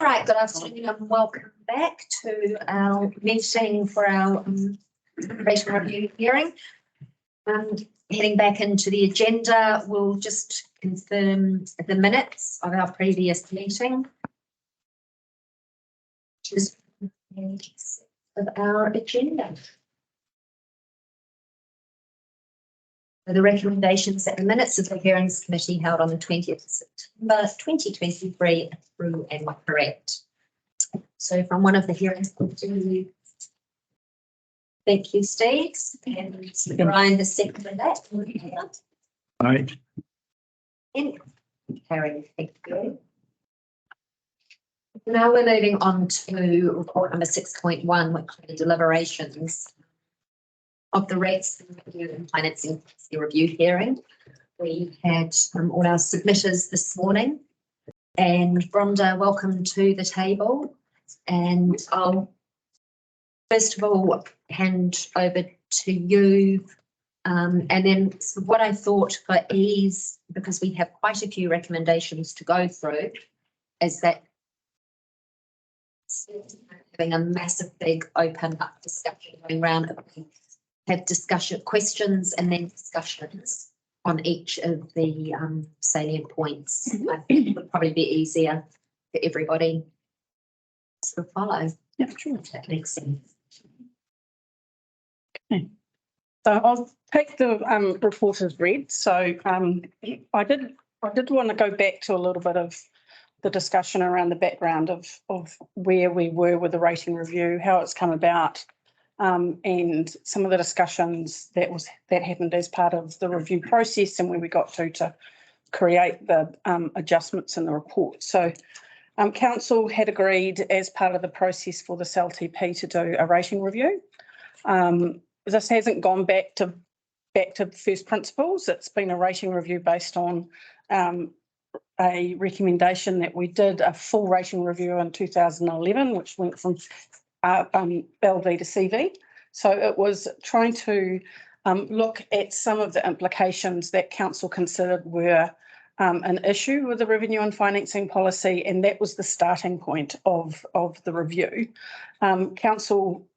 Right, good afternoon and welcome back to our meeting for our Deliberation review hearing. Heading back into the agenda, we'll just confirm the minutes of our previous meeting. Just of our agenda. So the recommendations that the minutes of the hearings committee held on the 20th of September 2023 are through and correct. So from one of the hearings, thank you, Steve, and Brian has seconded that. Right. Carrie, thank you. Now we're moving on to report number 6.1, which are the deliberations of the rates review and financing policy review hearing. We had all our submitters this morning, and Rhonda, welcome to the table. And I'll first of all hand over to you, and then what I thought for ease, because we have quite a few recommendations to go through, is that having a massive big open up discussion going around, have discussion questions and then discussions on each of the salient points. I think it would probably be easier for everybody to follow. Yeah, sure. That makes sense. Okay. So I'll take the report as read. So I did want to go back to a little bit of the discussion around the background of where we were with the rating review, how it's come about, and some of the discussions that happened as part of the review process and where we got to create the adjustments in the report. So council had agreed as part of the process for the CLTP to do a rating review. This hasn't gone back to first principles. It's been a rating review based on a recommendation that we did a full rating review in 2011, which went from LV to CV. So it was trying to look at some of the implications that council considered were an issue with the revenue and financing policy, and that was the starting point of the review. Council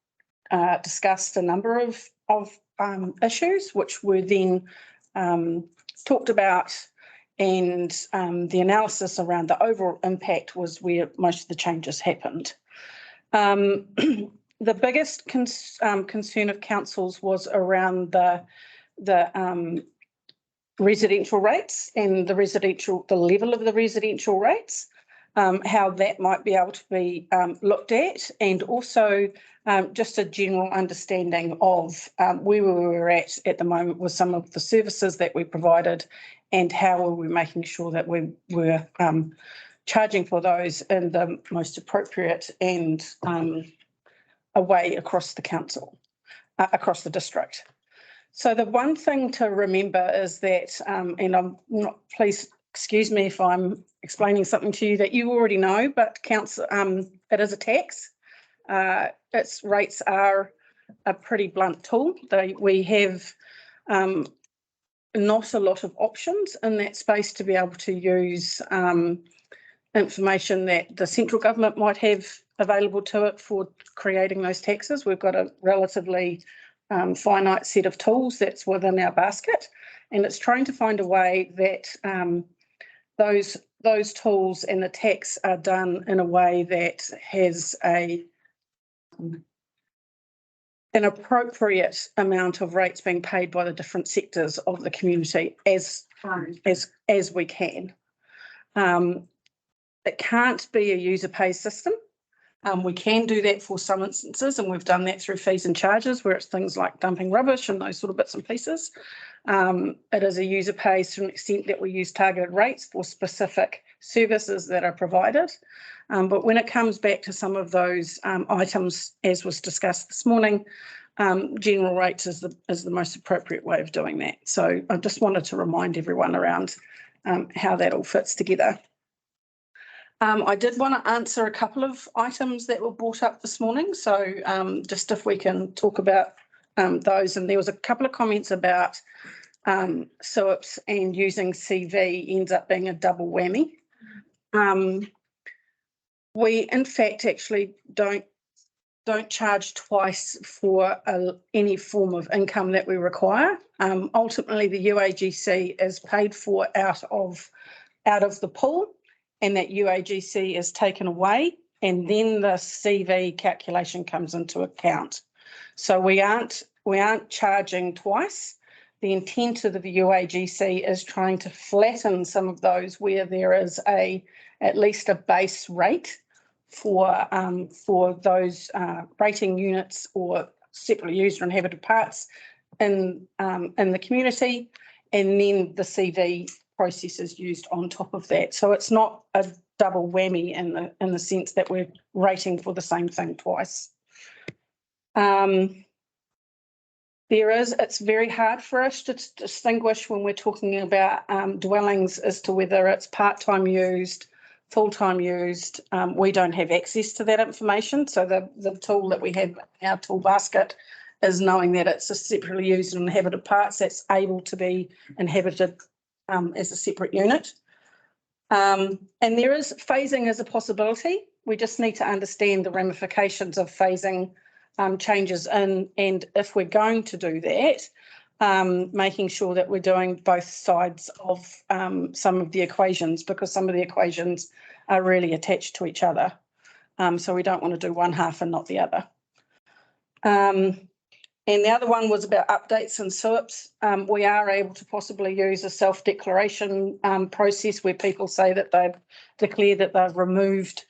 discussed a number of issues which were then talked about, and the analysis around the overall impact was where most of the changes happened. The biggest concern of council's was around the residential rates and the level of the residential rates, how that might be able to be looked at, and also just a general understanding of where we were at the moment with some of the services that we provided and how were we making sure that we were charging for those in the most appropriate and a way across the council, across the district. So the one thing to remember is that, and I'm not, please excuse me if I'm explaining something to you that you already know, but council, it is a tax. Its rates are a pretty blunt tool. We have not a lot of options in that space to be able to use information that the central government might have available to it for creating those taxes. We've got a relatively finite set of tools that's within our basket, and it's trying to find a way that those tools and the tax are done in a way that has an appropriate amount of rates being paid by the different sectors of the community as we can. It can't be a user pays system. We can do that for some instances, and we've done that through fees and charges where it's things like dumping rubbish and those sort of bits and pieces. It is a user pays to an extent that we use targeted rates for specific services that are provided. But when it comes back to some of those items, as was discussed this morning, general rates is the most appropriate way of doing that. So I just wanted to remind everyone around how that all fits together. I did want to answer a couple of items that were brought up this morning. So just if we can talk about those. And there was a couple of comments about SOAPs and using CV ends up being a double whammy. We in fact actually don't charge twice for any form of income that we require. Ultimately, the UAGC is paid for out of the pool, and that UAGC is taken away, and then the CV calculation comes into account. So we aren't charging twice. The intent of the UAGC is trying to flatten some of those where there is at least a base rate for those rating units or separately used or inhabited parts in the community, and then the CV process is used on top of that. So it's not a double whammy in the sense that we're rating for the same thing twice. It's very hard for us to distinguish when we're talking about dwellings as to whether it's part-time used, full-time used. We don't have access to that information. So the tool that we have in our tool basket is knowing that it's a separately used and inhabited parts that's able to be inhabited as a separate unit. And there is phasing as a possibility. We just need to understand the ramifications of phasing changes in, and if we're going to do that, making sure that we're doing both sides of some of the equations, because some of the equations are really attached to each other. So we don't want to do one half and not the other. And the other one was about updates and SUIPs. We are able to possibly use a self-declaration process where people say that they've declared that they've removed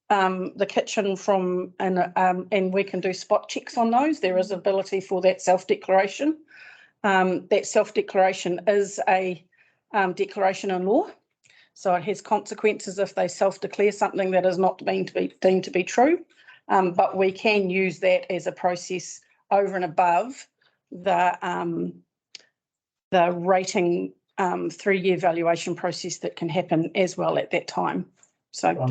the kitchen from, and we can do spot checks on those. There is ability for that self-declaration. That self-declaration is a declaration in law. So it has consequences if they self-declare something that is not deemed to be true. But we can use that as a process over and above the rating 3-year valuation process that can happen as well at that time. So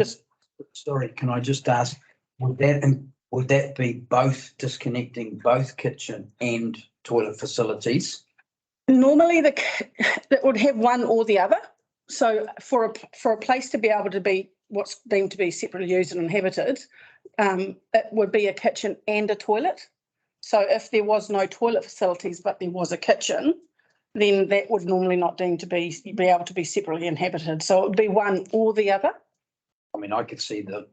Sorry, can I just ask, would that be both disconnecting both kitchen and toilet facilities? Normally that would have one or the other. So for a place to be able to be what's deemed to be separately used and inhabited, it would be a kitchen and a toilet. So if there was no toilet facilities but there was a kitchen, then that would normally not deem to be able to be separately inhabited. So it would be one or the other. I mean, I could see the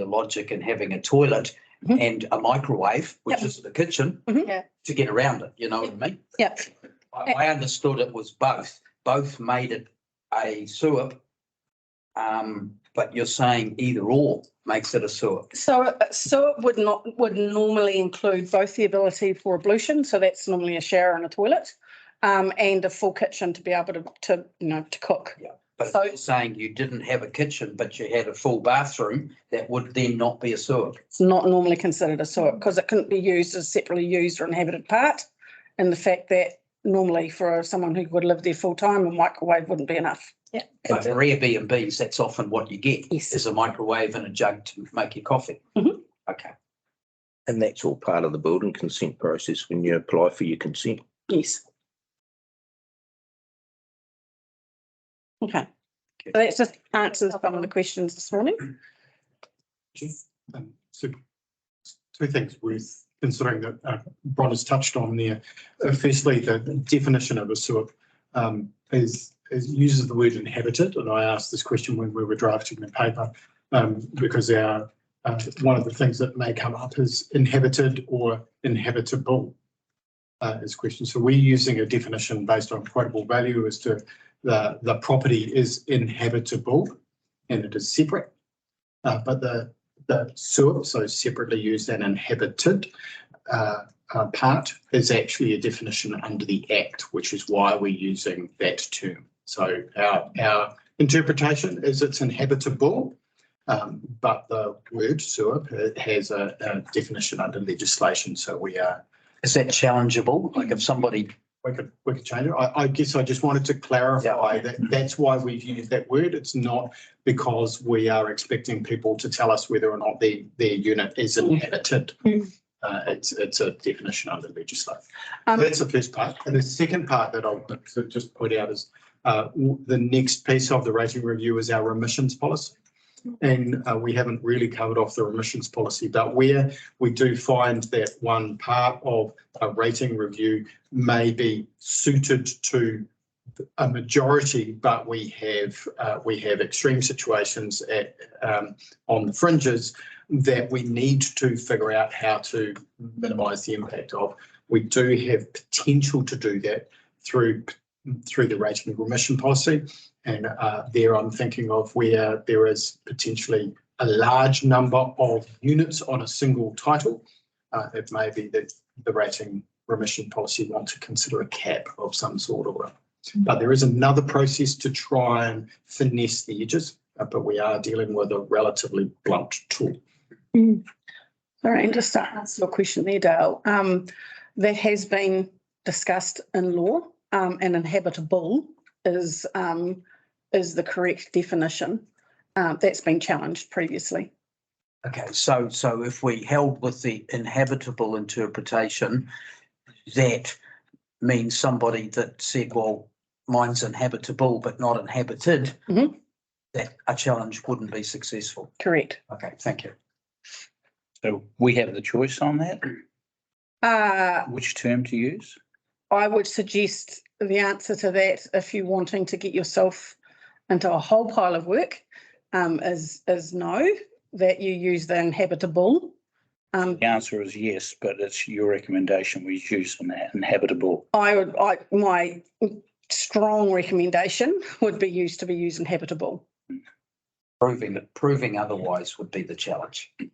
logic in having a toilet and a microwave, which is the kitchen, to get around it. You know what I mean? Yeah. I understood it was both. Both made it a SUIP, but you're saying either or makes it a SUIP. So a SUIP would normally include both the ability for ablution, so that's normally a shower and a toilet, and a full kitchen to be able to cook. Yeah. But so, if you're saying you didn't have a kitchen, but you had a full bathroom, that would then not be a SUIP. It's not normally considered a SUIP because it couldn't be used as separately used or inhabited part. And the fact that normally for someone who would live there full time, a microwave wouldn't be enough. Yeah. But for Airbnbs, that's often what you get. Yes. Is a microwave and a jug to make your coffee. Mm-hmm. Okay. And that's all part of the building consent process when you apply for your consent. Yes. Okay. So that just answers some of the questions this morning. So two things we're considering that Bron has touched on there. Firstly, the definition of a SUIP uses the word inhabited, and I asked this question when we were drafting the paper because one of the things that may come up is inhabited or inhabitable is question. So we're using a definition based on quotable value as to the property is inhabitable and it is separate, but the SUIP, so separately used and inhabited part, is actually a definition under the Act, which is why we're using that term. So our interpretation is it's inhabitable, but the word SUIP has a definition under legislation. So we are. Is that challengeable? Like if somebody. We could change it. I guess I just wanted to clarify that's why we've used that word. It's not because we are expecting people to tell us whether or not their unit is inhabited. It's a definition under legislation. So that's the first part. And the second part that I'll just point out is the next piece of the rating review is our remissions policy. and we haven't really covered off the remissions policy, but where we do find that one part of a rating review may be suited to a majority, but we have extreme situations on the fringes that we need to figure out how to minimise the impact of. We do have potential to do that through the rating and remission policy, and there I'm thinking of where there is potentially a large number of units on a single title. It may be that the rating remission policy want to consider a cap of some sort, or but there is another process to try and finesse the edges, but we are dealing with a relatively blunt tool. Sorry, and just to answer your question there, Dale, that has been discussed in law, and inhabitable is the correct definition. That's been challenged previously. Okay, so if we held with the inhabitable interpretation, that means somebody that said, well, mine's inhabitable but not inhabited, that a challenge wouldn't be successful. Correct. Okay, thank you. So we have the choice on that, which term to use? I would suggest the answer to that, if you're wanting to get yourself into a whole pile of work, is no, that you use the inhabitable. The answer is yes, but it's your recommendation we use an inhabitable. My strong recommendation would be to use inhabitable. Proving otherwise would be the challenge. Yeah.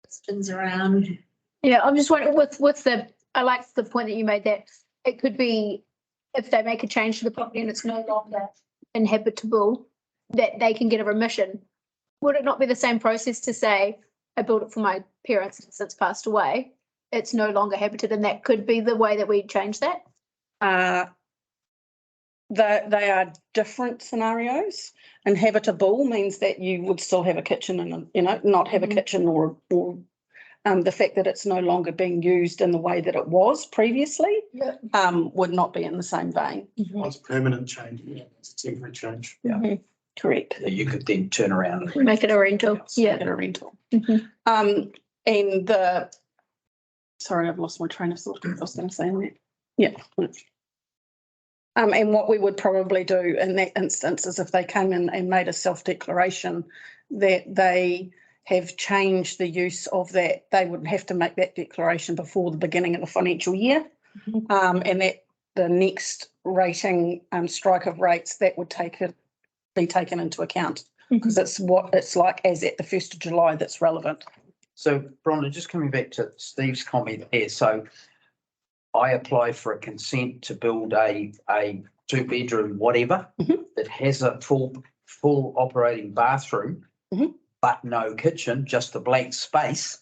Questions around? Yeah, I'm just wondering I like the point that you made that it could be if they make a change to the property and it's no longer inhabitable, that they can get a remission. Would it not be the same process to say, I built it for my parents and since passed away, it's no longer habited, and that could be the way that we change that? They are different scenarios. Inhabitable means that you would still have a kitchen and, not have a kitchen, or the fact that it's no longer being used in the way that it was previously, would not be in the same vein. It's permanent change, it's a temporary change. Yeah, correct. You could then turn around and Make it a rental. Make it a rental. And sorry, I've lost my train of thought. I was going to say that. Yeah. And what we would probably do in that instance is if they came in and made a self-declaration that they have changed the use of that, they would have to make that declaration before the beginning of the financial year. And that the next rating strike of rates, that would be taken into account, because it's what it's like as at the 1st of July that's relevant. So, Bronda, just coming back to Steve's comment here. So I apply for a consent to build a 2-bedroom whatever that has a full operating bathroom, but no kitchen, just a blank space.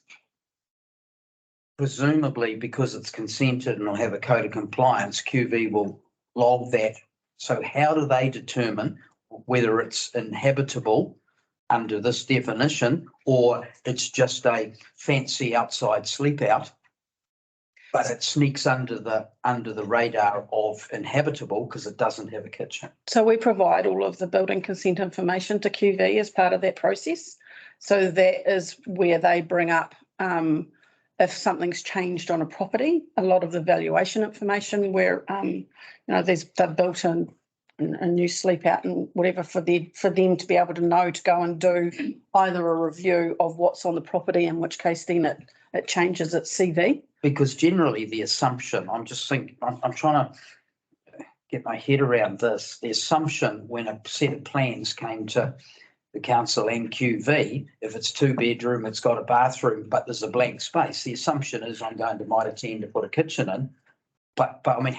Presumably, because it's consented and will have a code of compliance, QV will log that. So how do they determine whether it's inhabitable under this definition, or it's just a fancy outside sleep out, but it sneaks under the radar of inhabitable because it doesn't have a kitchen? So we provide all of the building consent information to QV as part of that process. So that is where they bring up if something's changed on a property, a lot of the valuation information where they've built in a new sleep out and whatever for them to be able to know to go and do either a review of what's on the property, in which case then it changes its CV. Because generally the assumption, I'm trying to get my head around this, the assumption when a set of plans came to the council and QV, if it's 2-bedroom, it's got a bathroom, but there's a blank space, the assumption is I'm going to Mitre 10 to put a kitchen in. But I mean,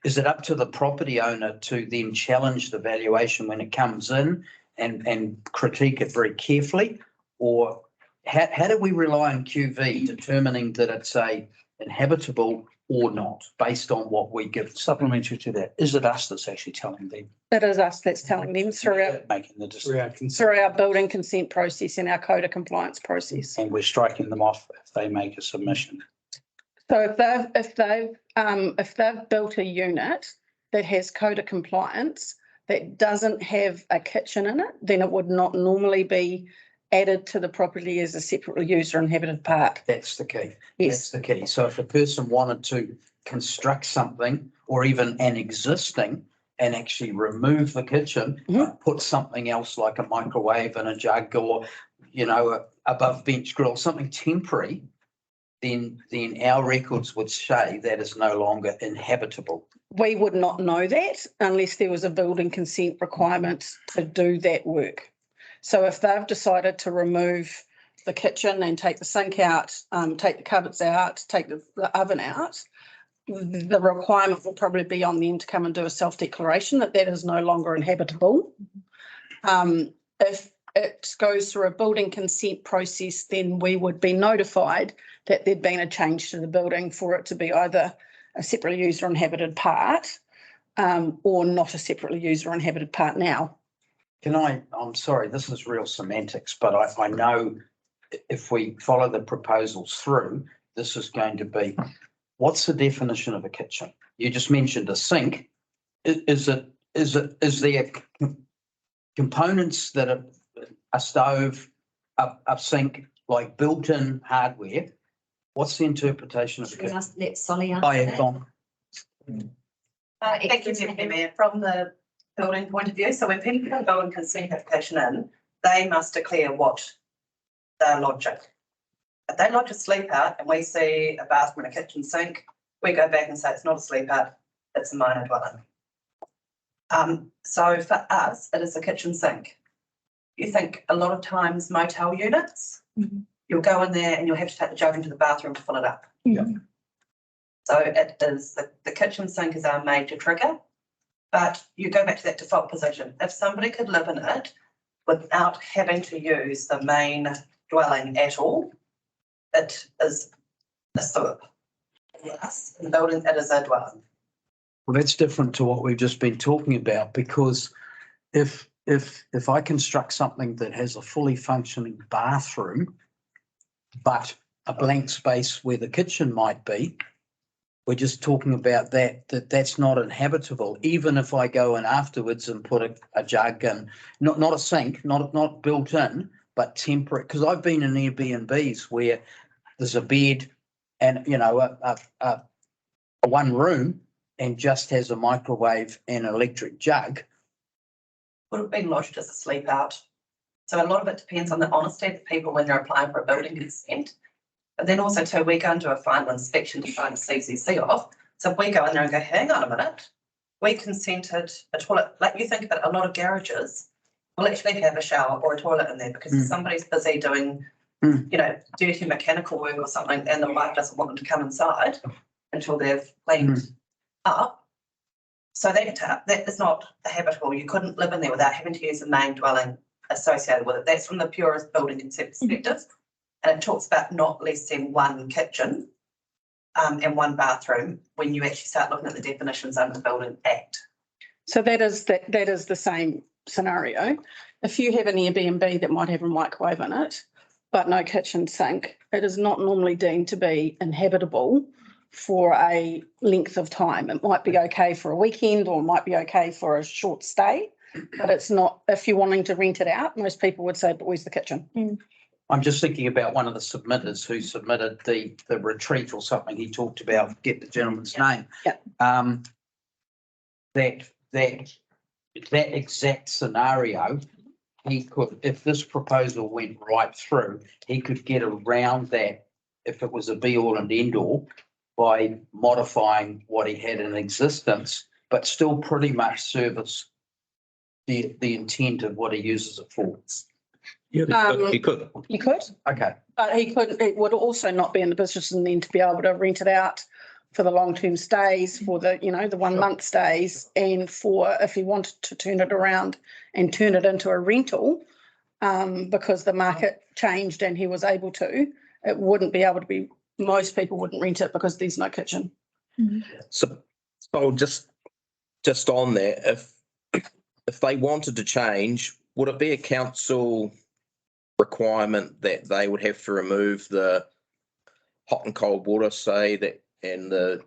is it up to the property owner to then challenge the valuation when it comes in and critique it very carefully? Or how do we rely on QV determining that it's a inhabitable or not, based on what we give? Supplementary to that, is it us that's actually telling them? It is us that's telling them through Making the decision. our building consent process and our code of compliance process. And we're striking them off if they make a submission. So if they've built a unit that has CODA compliance that doesn't have a kitchen in it, then it would not normally be added to the property as a separately used or inhabited part. That's the key. Yes. That's the key. So if a person wanted to construct something or even an existing and actually remove the kitchen, put something else like a microwave and a jug or, a above bench grill, something temporary, then our records would say that is no longer inhabitable. We would not know that unless there was a building consent requirement to do that work. So if they've decided to remove the kitchen and take the sink out, take the cupboards out, take the oven out, the requirement will probably be on them to come and do a self-declaration that is no longer inhabitable. If it goes through a building consent process, then we would be notified that there'd been a change to the building for it to be either a separately used or inhabited part, or not a separately used or inhabited part now. I'm sorry, this is real semantics, but I know if we follow the proposals through, this is going to be, what's the definition of a kitchen? You just mentioned a sink. Is there components that are a stove, a sink, like built-in hardware? What's the interpretation of a Should we kitchen? let Solly answer Oh, yeah, that? go on. Thank you, Deputy Mayor. From the building point of view, so when people put a building consent application in, they must declare what they're lodging. If they lodge a sleep out and we see a bathroom and a kitchen sink, we go back and say it's not a sleep out, it's a minor dwelling. So for us, it is a kitchen sink. You think a lot of times motel units, you'll go in there and you'll have to take the jug into the bathroom to fill it up. Yeah. So it is, the kitchen sink is our major trigger, but you go back to that default position. If somebody could live in it without having to use the main dwelling at all, it is a SUP. Yes, in the building, it is a dwelling. Well, that's different to what we've just been talking about, because if I construct something that has a fully functioning bathroom, but a blank space where the kitchen might be, we're just talking about that's not inhabitable. Even if I go in afterwards and put a jug and not a sink, not built in, but temporary, because I've been in Airbnbs where there's a bed and, a one room and just has a microwave and an electric jug. Would have been lodged as a sleep out. So a lot of it depends on the honesty of the people when they're applying for a building consent. But then also too, we go into a final inspection to find a CCC off. So if we go in there and go, hang on a minute, we consented a toilet, like you think about a lot of garages will actually have a shower or a toilet in there because somebody's busy doing, dirty mechanical work or something and the wife doesn't want them to come inside until they've cleaned up. So that is not habitable. You couldn't live in there without having to use the main dwelling associated with it. That's from the purest building consent perspective. And it talks about not less than one kitchen and one bathroom when you actually start looking at the definitions under the Building Act. So that is the same scenario. If you have an Airbnb that might have a microwave in it, but no kitchen sink, it is not normally deemed to be inhabitable for a length of time. It might be okay for a weekend or it might be okay for a short stay, but it's not, if you're wanting to rent it out, most people would say, but where's the kitchen? I'm just thinking about one of the submitters who submitted the retreat or something. He talked about, get the gentleman's name. Yeah. That exact scenario, he could, if this proposal went right through, he could get around that if it was a be all and end all by modifying what he had in existence, but still pretty much service the intent of what he uses it for. Yeah, you could. You could, Okay. but he couldn't, it would also not be in the position then to be able to rent it out for the long-term stays, for the, the 1 month stays, and for if he wanted to turn it around and turn it into a rental, because the market changed and he was able to, it wouldn't be able to be, most people wouldn't rent it because there's no kitchen. So just on there, if they wanted to change, would it be a council requirement that they would have to remove the hot and cold water, say, that and the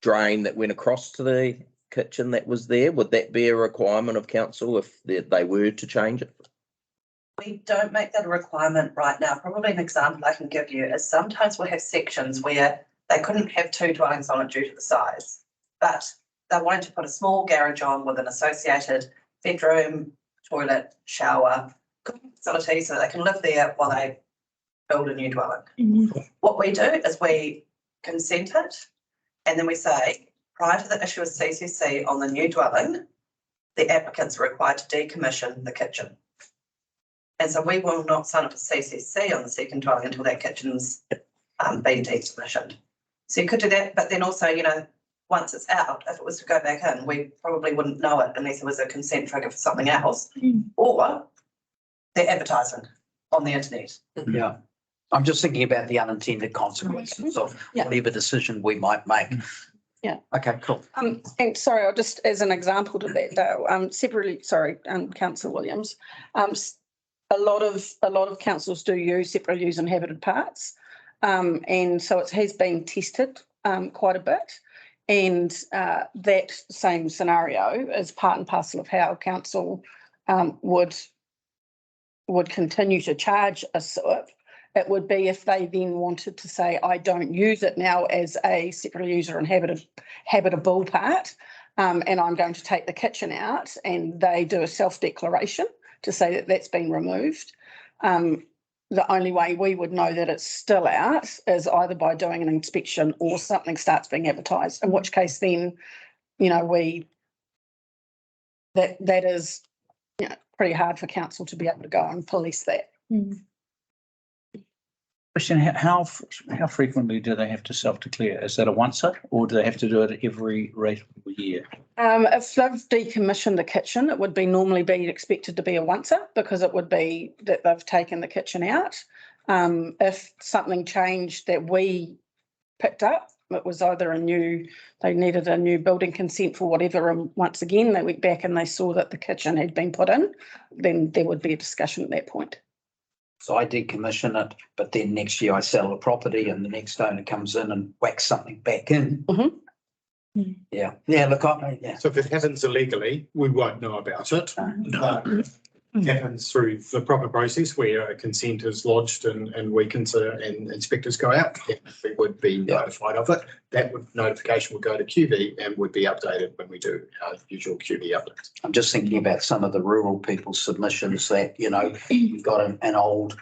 drain that went across to the kitchen that was there? Would that be a requirement of council if they were to change it? We don't make that a requirement right now. Probably an example I can give you is sometimes we'll have sections where they couldn't have 2 dwellings on it due to the size, but they're wanting to put a small garage on with an associated bedroom, toilet, shower, cooking facility so that they can live there while they build a new dwelling. What we do is we consent it and then we say, prior to the issue of CCC on the new dwelling, the applicants are required to decommission the kitchen. And so we will not sign up a CCC on the second dwelling until that kitchen's been decommissioned. So you could do that, but then also, you know, once it's out, if it was to go back in, we probably wouldn't know it unless there was a consent trigger for something else, or they're advertising on the internet. Yeah. I'm just thinking about the unintended consequences of whatever decision we might make. Yeah. Okay, cool. And sorry, I'll just, as an example to that though, separately, sorry, Councillor Williams, a lot of councils do use separate use inhabited parts. And so it has been tested quite a bit. And that same scenario is part and parcel of how council would continue to charge a SUP. It would be if they then wanted to say, I don't use it now as a separate user habitable part, and I'm going to take the kitchen out, and they do a self-declaration to say that that's been removed. The only way we would know that it's still out is either by doing an inspection or something starts being advertised, in which case then, you know, that is, you know, pretty hard for council to be able to go and police that. Question, how frequently do they have to self-declare? Is that a once-a, or do they have to do it every reasonable year? If they've decommissioned the kitchen, it would be normally be expected to be a once-a, because it would be that they've taken the kitchen out. If something changed that we picked up, it was either they needed a new building consent for whatever, and once again, they went back and they saw that the kitchen had been put in, then there would be a discussion at that point. So I decommission it, but then next year I sell the property and the next owner comes in and whacks something back in. Yeah. Yeah, look, So if it happens illegally, we won't know about it. It happens through the proper process where a consent is lodged and we consider and inspectors go out, we would be notified of it. That notification would go to QV and would be updated when we do our usual QV updates. I'm just thinking about some of the rural people's submissions that, you know, you've got an old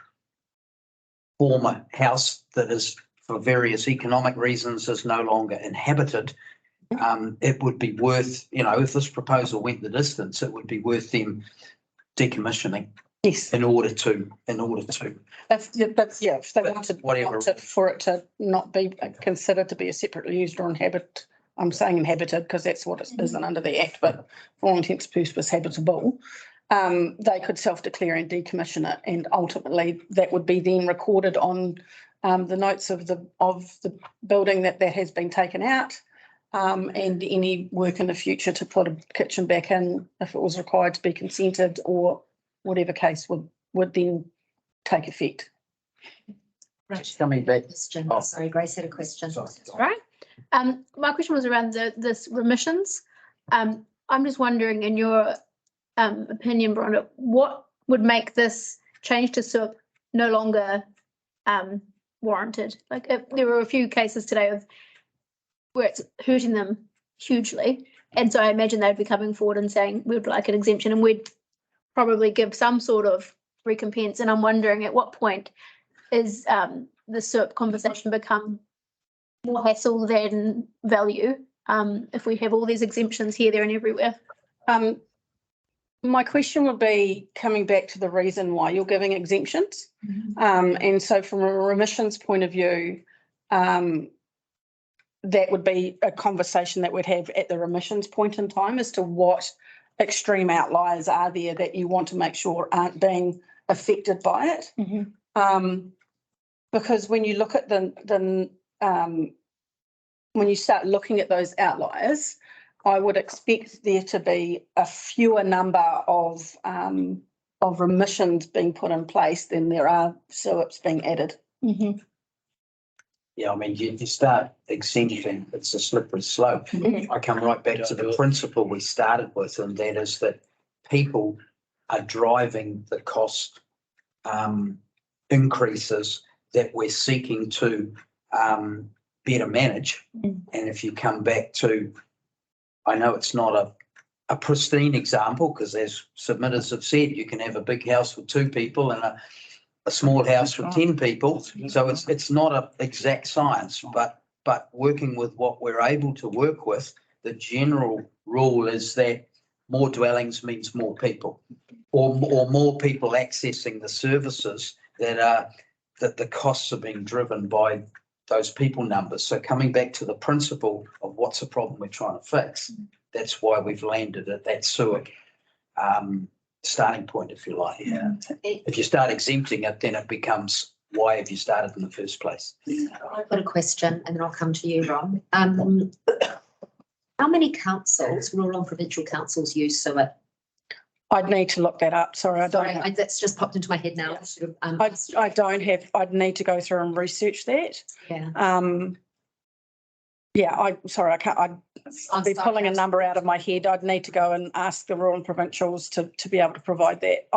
former house that is, for various economic reasons, is no longer inhabited. It would be worth, you know, if this proposal went the distance, it would be worth them decommissioning. Yes. In order to. If they wanted for it to not be considered to be a separately used or inhabited, I'm saying inhabited because that's what it isn't under the Act, but for all intents and purposes habitable, they could self-declare and decommission it, and ultimately that would be then recorded on the notes of the building that has been taken out, and any work in the future to put a kitchen back in if it was required to be consented or whatever case would then take effect. Right. Coming back. Question. Oh. Sorry, Grace had a question. Right. My question was around this remissions. I'm just wondering, in your opinion, Bronda, what would make this change to SUP no longer warranted? Like, if there were a few cases today of where it's hurting them hugely, and so I imagine they'd be coming forward and saying we'd like an exemption, and we'd probably give some sort of recompense. And I'm wondering, at what point is the SUP conversation become more hassle than value if we have all these exemptions here, there and everywhere? My question would be coming back to the reason why you're giving exemptions. And so from a remissions point of view, that would be a conversation that we'd have at the remissions point in time as to what extreme outliers are there that you want to make sure aren't being affected by it. Because when you look at when you start looking at those outliers, I would expect there to be a fewer number of remissions being put in place than there are SUPs being added. Yeah, I mean, you start exempting, it's a slippery slope. I come right back to the principle we started with, and that is that people are driving the cost increases that we're seeking to better manage. And if you come back to, I know it's not a pristine example, because as submitters have said, you can have a big house with 2 people and a small house with 10 people. So it's not an exact science, but working with what we're able to work with, the general rule is that more dwellings means more people, or more people accessing the services that the costs are being driven by those people numbers. So coming back to the principle of what's the problem we're trying to fix, that's why we've landed at that sewer starting point, if you like. Yeah. If you start exempting it, then it becomes, why have you started in the first place? I've got a question and then I'll come to you, Ron. How many councils, rural and provincial councils, use sewer? I'd need to look that up. Sorry, I don't. Sorry, that's just popped into my head now. I don't have, I'd need to go through and research that. Yeah. I can't, I'd be pulling a number out of my head. I'd need to go and ask the rural and provincials to be able to provide that.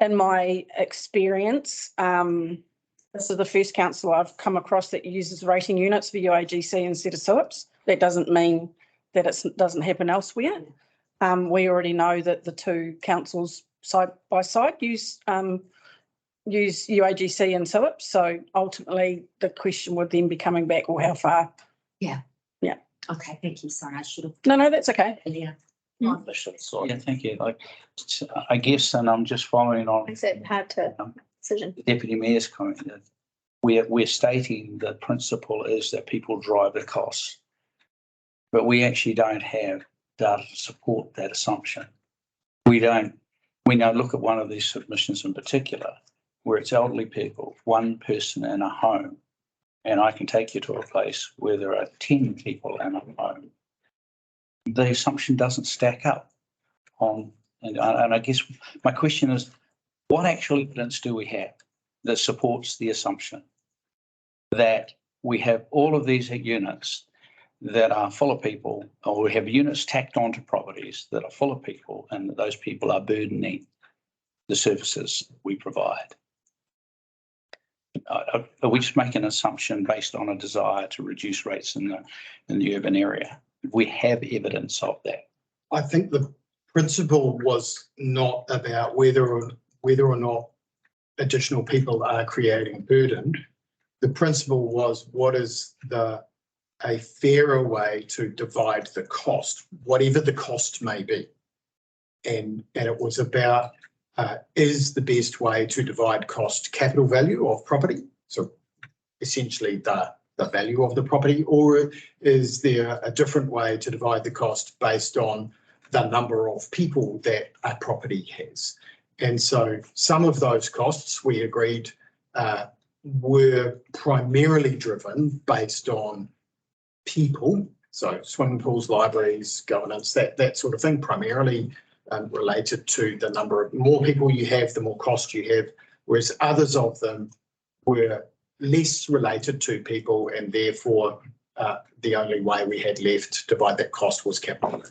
In my experience, this is the first council I've come across that uses rating units for UAGC instead of SUIPs. That doesn't mean that it doesn't happen elsewhere. We already know that the 2 councils side by side use UAGC and SUIPs. So ultimately, the question would then be coming back, well, how far? Okay, thank you. Sorry, I should have. No, that's okay. Yeah. Yeah, thank you. I guess, and I'm just following on Makes it hard to decision. the Deputy Mayor's comment, that we're stating the principle is that people drive the costs, but we actually don't have data to support that assumption. We now look at one of these submissions in particular, where it's elderly people, 1 person in a home, and I can take you to a place where there are 10 people in a home. The assumption doesn't stack up on, and I guess my question is, what actual evidence do we have that supports the assumption that we have all of these units that are full of people, or we have units tacked onto properties that are full of people, and that those people are burdening the services we provide? Are we just making an assumption based on a desire to reduce rates in the urban area? We have evidence of that. I think the principle was not about whether or not additional people are creating burden. The principle was, what is a fairer way to divide the cost, whatever the cost may be. And it was about, is the best way to divide cost capital value of property? So essentially the value of the property, or is there a different way to divide the cost based on the number of people that a property has? And so some of those costs we agreed were primarily driven based on people, so swimming pools, libraries, governance, that sort of thing, primarily related to the number of more people you have, the more cost you have, whereas others of them were less related to people, and therefore the only way we had left to divide that cost was capital.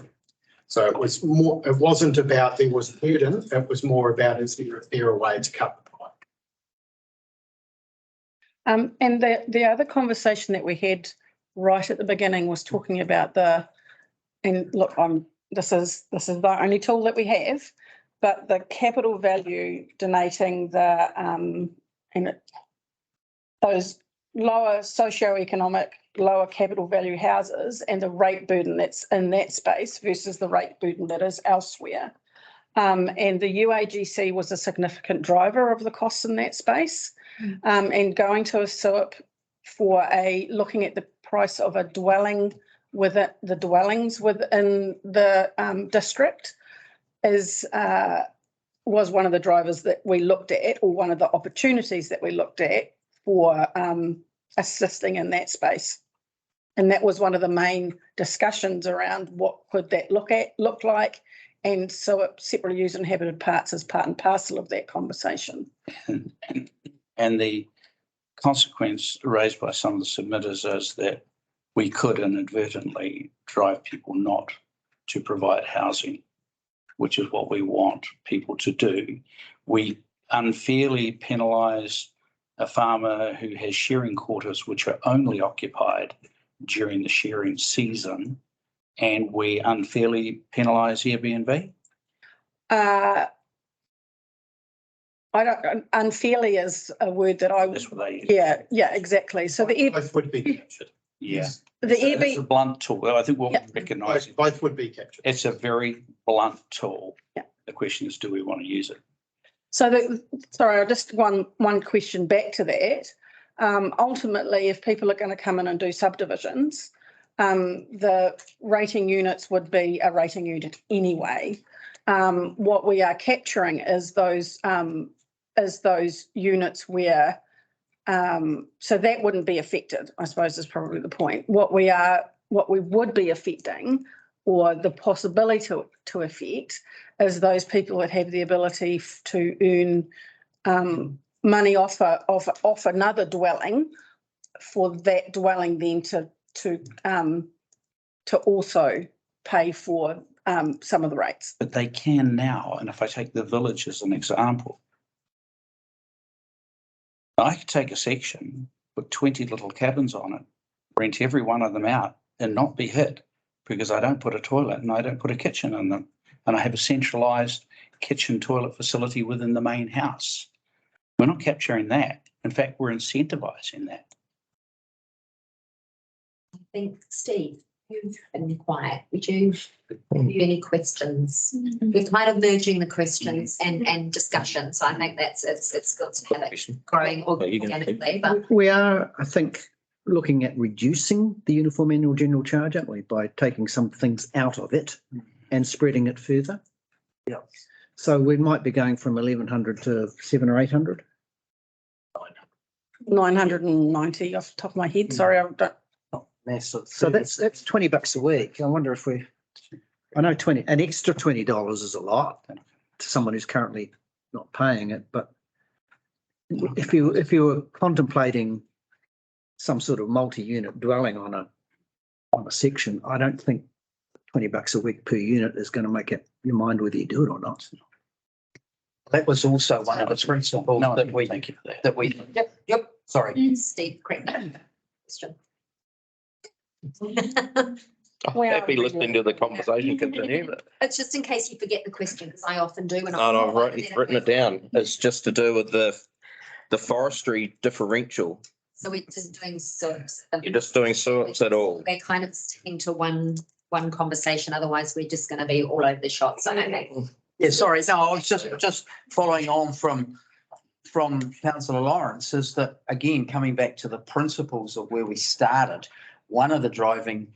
So it wasn't about there was a burden, it was more about, is there a fairer way to cut the pie? And the other conversation that we had right at the beginning was talking about this is the only tool that we have, but the capital value donating those lower socioeconomic, lower capital value houses and the rate burden that's in that space versus the rate burden that is elsewhere. And the UAGC was a significant driver of the costs in that space. And going to a SUIP for looking at the price of a dwelling within the dwellings within the district was one of the drivers that we looked at, or one of the opportunities that we looked at for assisting in that space. And that was one of the main discussions around what could that look like. And so it separately used inhabited parts as part and parcel of that conversation. And the consequence raised by some of the submitters is that we could inadvertently drive people not to provide housing, which is what we want people to do. We unfairly penalise a farmer who has shearing quarters which are only occupied during the shearing season, and we unfairly penalise Airbnb. I don't, unfairly is a word that I would, That's what they use. yeah, exactly. So the Both would be captured. Yeah. the It's a Airbnb, blunt tool. I think what we recognise, Both would be captured. it's a very blunt tool. Yeah. The question is, do we want to use it? sorry, just one question back to that. Ultimately, if people are going to come in and do subdivisions, the rating units would be a rating unit anyway. What we are capturing is those units where, so that wouldn't be affected, I suppose is probably the point. What we would be affecting, or the possibility to affect, is those people that have the ability to earn money off another dwelling, for that dwelling then to also pay for some of the rates. But they can now. And if I take the village as an example, I could take a section, put 20 little cabins on it, rent every one of them out and not be hit, because I don't put a toilet and I don't put a kitchen in them. And I have a centralised kitchen toilet facility within the main house. We're not capturing that. In fact, we're incentivising that. I think, Steve, you've been quiet. Would you have any questions? We're kind of merging the questions and discussion. So I think it's good to have it growing organically. But We are, I think, looking at reducing the uniform annual general charge, aren't we, by taking some things out of it and spreading it further? Yeah. So we might be going from 1,100 to 700 or 800. 990 off the top of my head. Sorry, I don't. Massive. So that's $20 a week. I wonder if I know an extra $20 is a lot to someone who's currently not paying it, but if you were contemplating some sort of multi-unit dwelling on a section, I don't think $20 a week per unit is going to make up your mind whether you do it or not. That was also one of the principles that we, Thank you for that. yep, sorry. Steve, correct. Question. I'm happy listening to the conversation continue, but It's just in case you forget the question, because I often do. And no, I've written it down. It's just to do with the forestry differential. So we're just doing sorts. You're just doing sorts at all. We're kind of sticking to one conversation. Otherwise, we're just going to be all over the shop. So Yeah, sorry. No, I was just following on from Councillor Lawrence, is that, again, coming back to the principles of where we started, one of the driving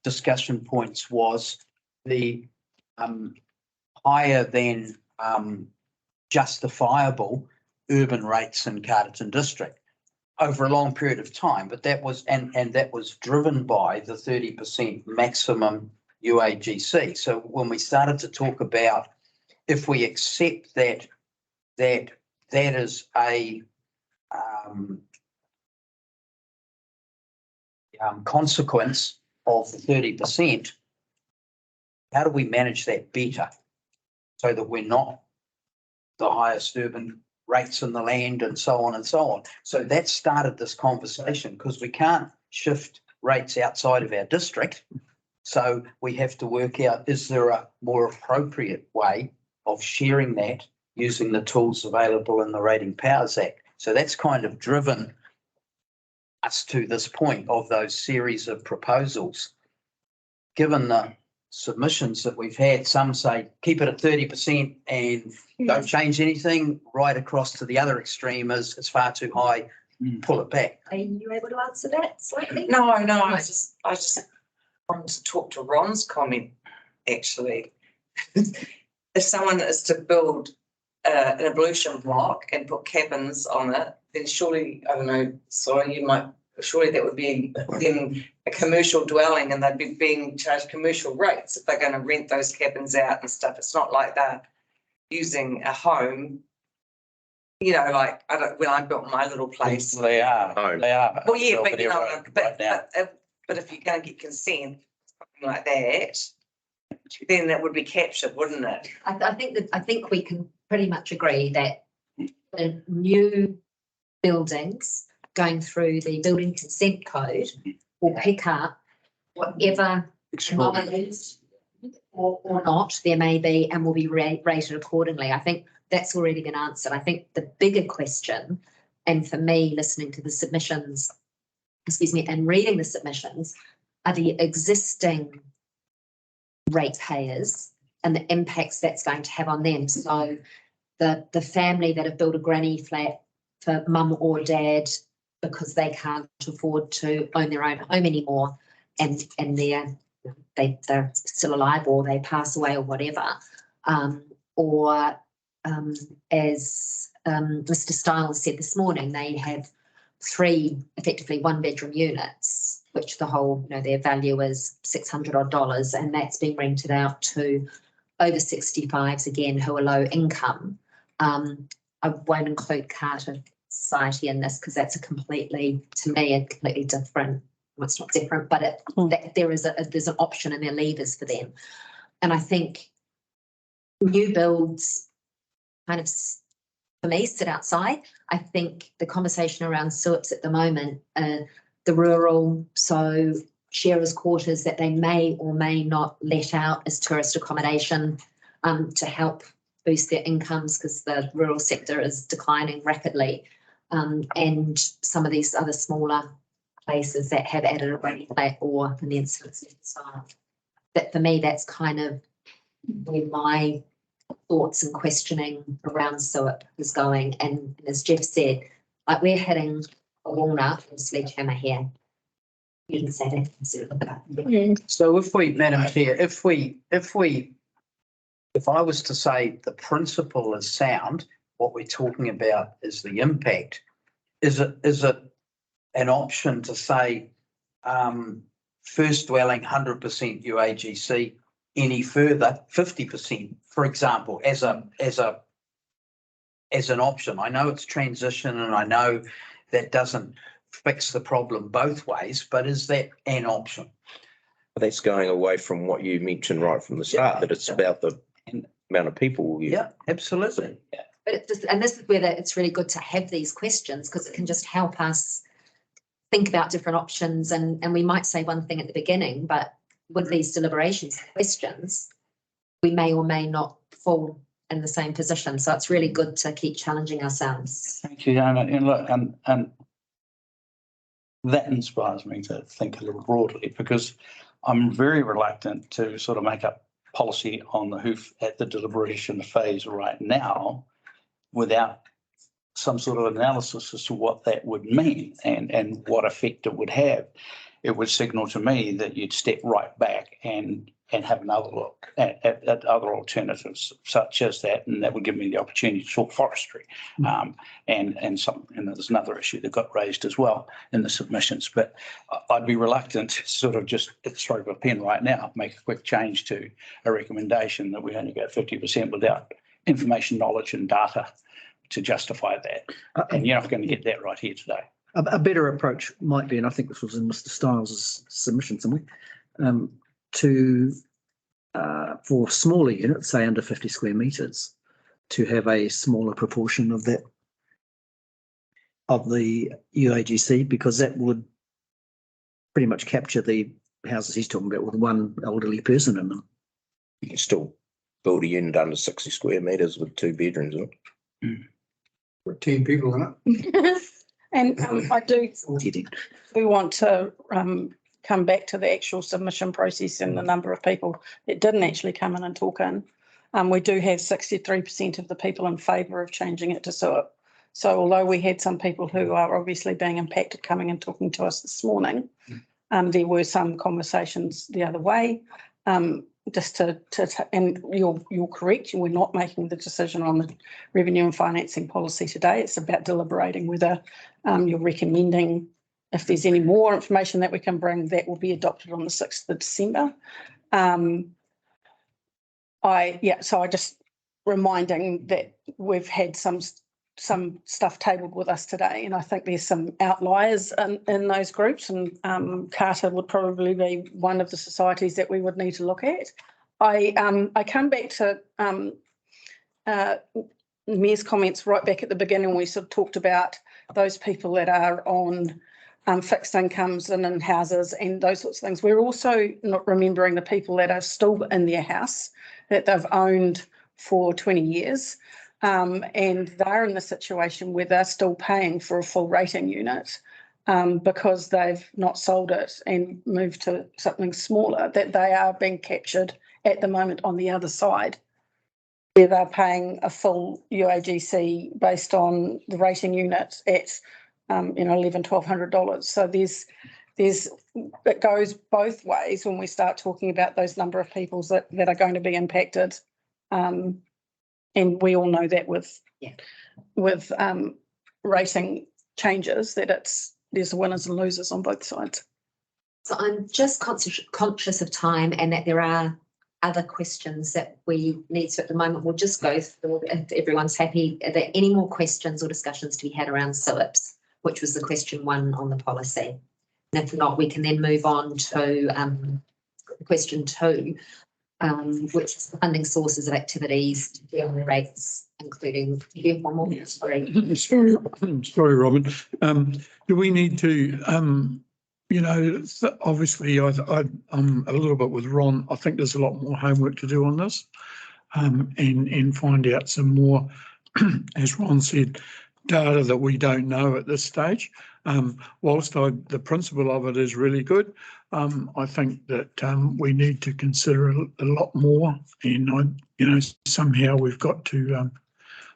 discussion points was the higher than justifiable urban rates in Carterton District over a long period of time. But that was, and that was driven by the 30% maximum UAGC. So when we started to talk about, if we accept that is a consequence of the 30%, how do we manage that better so that we're not the highest urban rates in the land and so on and so on? So that started this conversation, because we can't shift rates outside of our district. So we have to work out, is there a more appropriate way of sharing that using the tools available in the Rating Powers Act? So that's kind of driven us to this point of those series of proposals. Given the submissions that we've had, some say keep it at 30% and don't change anything, right across to the other extreme is it's far too high, pull it back. are you able to answer that slightly? No, I just wanted to talk to Ron's comment, actually. If someone is to build an ablution block and put cabins on it, then surely, I don't know, sorry, surely that would be then a commercial dwelling, and they'd be being charged commercial rates if they're going to rent those cabins out and stuff. It's not like they're using a home you know, like, I don't, when I built my little place. They are. No. They are. Well, yeah, but you know, Belvedere like, Road right now. but if you're gonna get consent, something like that, then that would be captured, wouldn't it? I think we can pretty much agree that the new buildings going through the building consent code will pick up whatever anomalies or not there may be and will be rated accordingly. I think that's already been answered. I think the bigger question, and for me, listening to the submissions, and reading the submissions, are the existing ratepayers and the impacts that's going to have on them. So the family that have built a granny flat for mum or dad because they can't afford to own their own home anymore, and they're still alive or they pass away or whatever, as Mr. Stiles said this morning, they have 3 effectively 1-bedroom units, which the whole, their value is $600 odd, and that's been rented out to over 65s again who are low income. I won't include Carter Society in this because that's to me, a completely different. Well, it's not different, but there's an option and there are levers for them. And I think new builds kind of, for me, sit outside. I think the conversation around SUIPs at the moment, the rural, so sharers' quarters that they may or may not let out as tourist accommodation to help boost their incomes because the rural sector is declining rapidly, and some of these other smaller places that have added a granny flat or in the instance of side. That for me, that's kind of where my thoughts and questioning around SUIP is going. And as Jeff said, like we're hitting a walnut and sledgehammer here. You didn't say that. So if we, Madam Chair, if I was to say the principle is sound, what we're talking about is the impact. Is it an option to say first dwelling 100% UAGC, any further 50%, for example, as an option? I know it's transition and I know that doesn't fix the problem both ways, but is that an option? That's going away from what you mentioned right from the start, that it's about the amount of people. Yeah, absolutely. But this is where it's really good to have these questions because it can just help us think about different options. And we might say one thing at the beginning, but with these deliberations and questions, we may or may not fall in the same position. So it's really good to keep challenging ourselves. Thank you, Anna. And look, and that inspires me to think a little broadly because I'm very reluctant to sort of make up policy on the hoof at the deliberation phase right now without some sort of analysis as to what that would mean and what effect it would have. It would signal to me that you'd step right back and have another look at other alternatives such as that, and that would give me the opportunity to talk forestry. And there's another issue that got raised as well in the submissions, but I'd be reluctant to sort of just at the stroke of a pen right now, make a quick change to a recommendation that we only go 50% without information, knowledge and data to justify that. And you're not going to get that right here today. A better approach might be, and I think this was in Mr. Stiles' submission somewhere, for smaller units, say under 50 square metres, to have a smaller proportion of that, of the UAGC, because that would pretty much capture the houses he's talking about with one elderly person in them. You can still build a unit under 60 square metres with 2 bedrooms in it. With 10 people in it. And I do we want to come back to the actual submission process and the number of people that didn't actually come in and talk in. We do have 63% of the people in favour of changing it to SUIP. So although we had some people who are obviously being impacted coming and talking to us this morning, there were some conversations the other way. Just to and you're correct, we're not making the decision on the revenue and financing policy today. It's about deliberating whether you're recommending, if there's any more information that we can bring, that will be adopted on the 6th of December. So I just reminding that we've had some some stuff tabled with us today, and I think there's some outliers in those groups, and Carter would probably be one of the societies that we would need to look at. I come back to Mayor's comments right back at the beginning. We sort of talked about those people that are on fixed incomes and in houses and those sorts of things. We're also not remembering the people that are still in their house that they've owned for 20 years. And they're in the situation where they're still paying for a full rating unit because they've not sold it and moved to something smaller, that they are being captured at the moment on the other side, where they're paying a full UAGC based on the rating unit at $1,100-1,200. So it goes both ways when we start talking about those number of people that are going to be impacted. And we all know that with rating changes, that there's winners and losers on both sides. So I'm just conscious of time, and that there are other questions that we need to, at the moment, we'll just go through, if everyone's happy. Are there any more questions or discussions to be had around SILIPs, which was the question 1 on the policy? And if not, we can then move on to question 2, which is the funding sources of activities, general rates, including, one more. Sorry. Sorry, Robin. Do we need to, obviously I'm a little bit with Ron. I think there's a lot more homework to do on this and find out some more, as Ron said, data that we don't know at this stage. Whilst the principle of it is really good, I think that we need to consider a lot more, and somehow we've got to.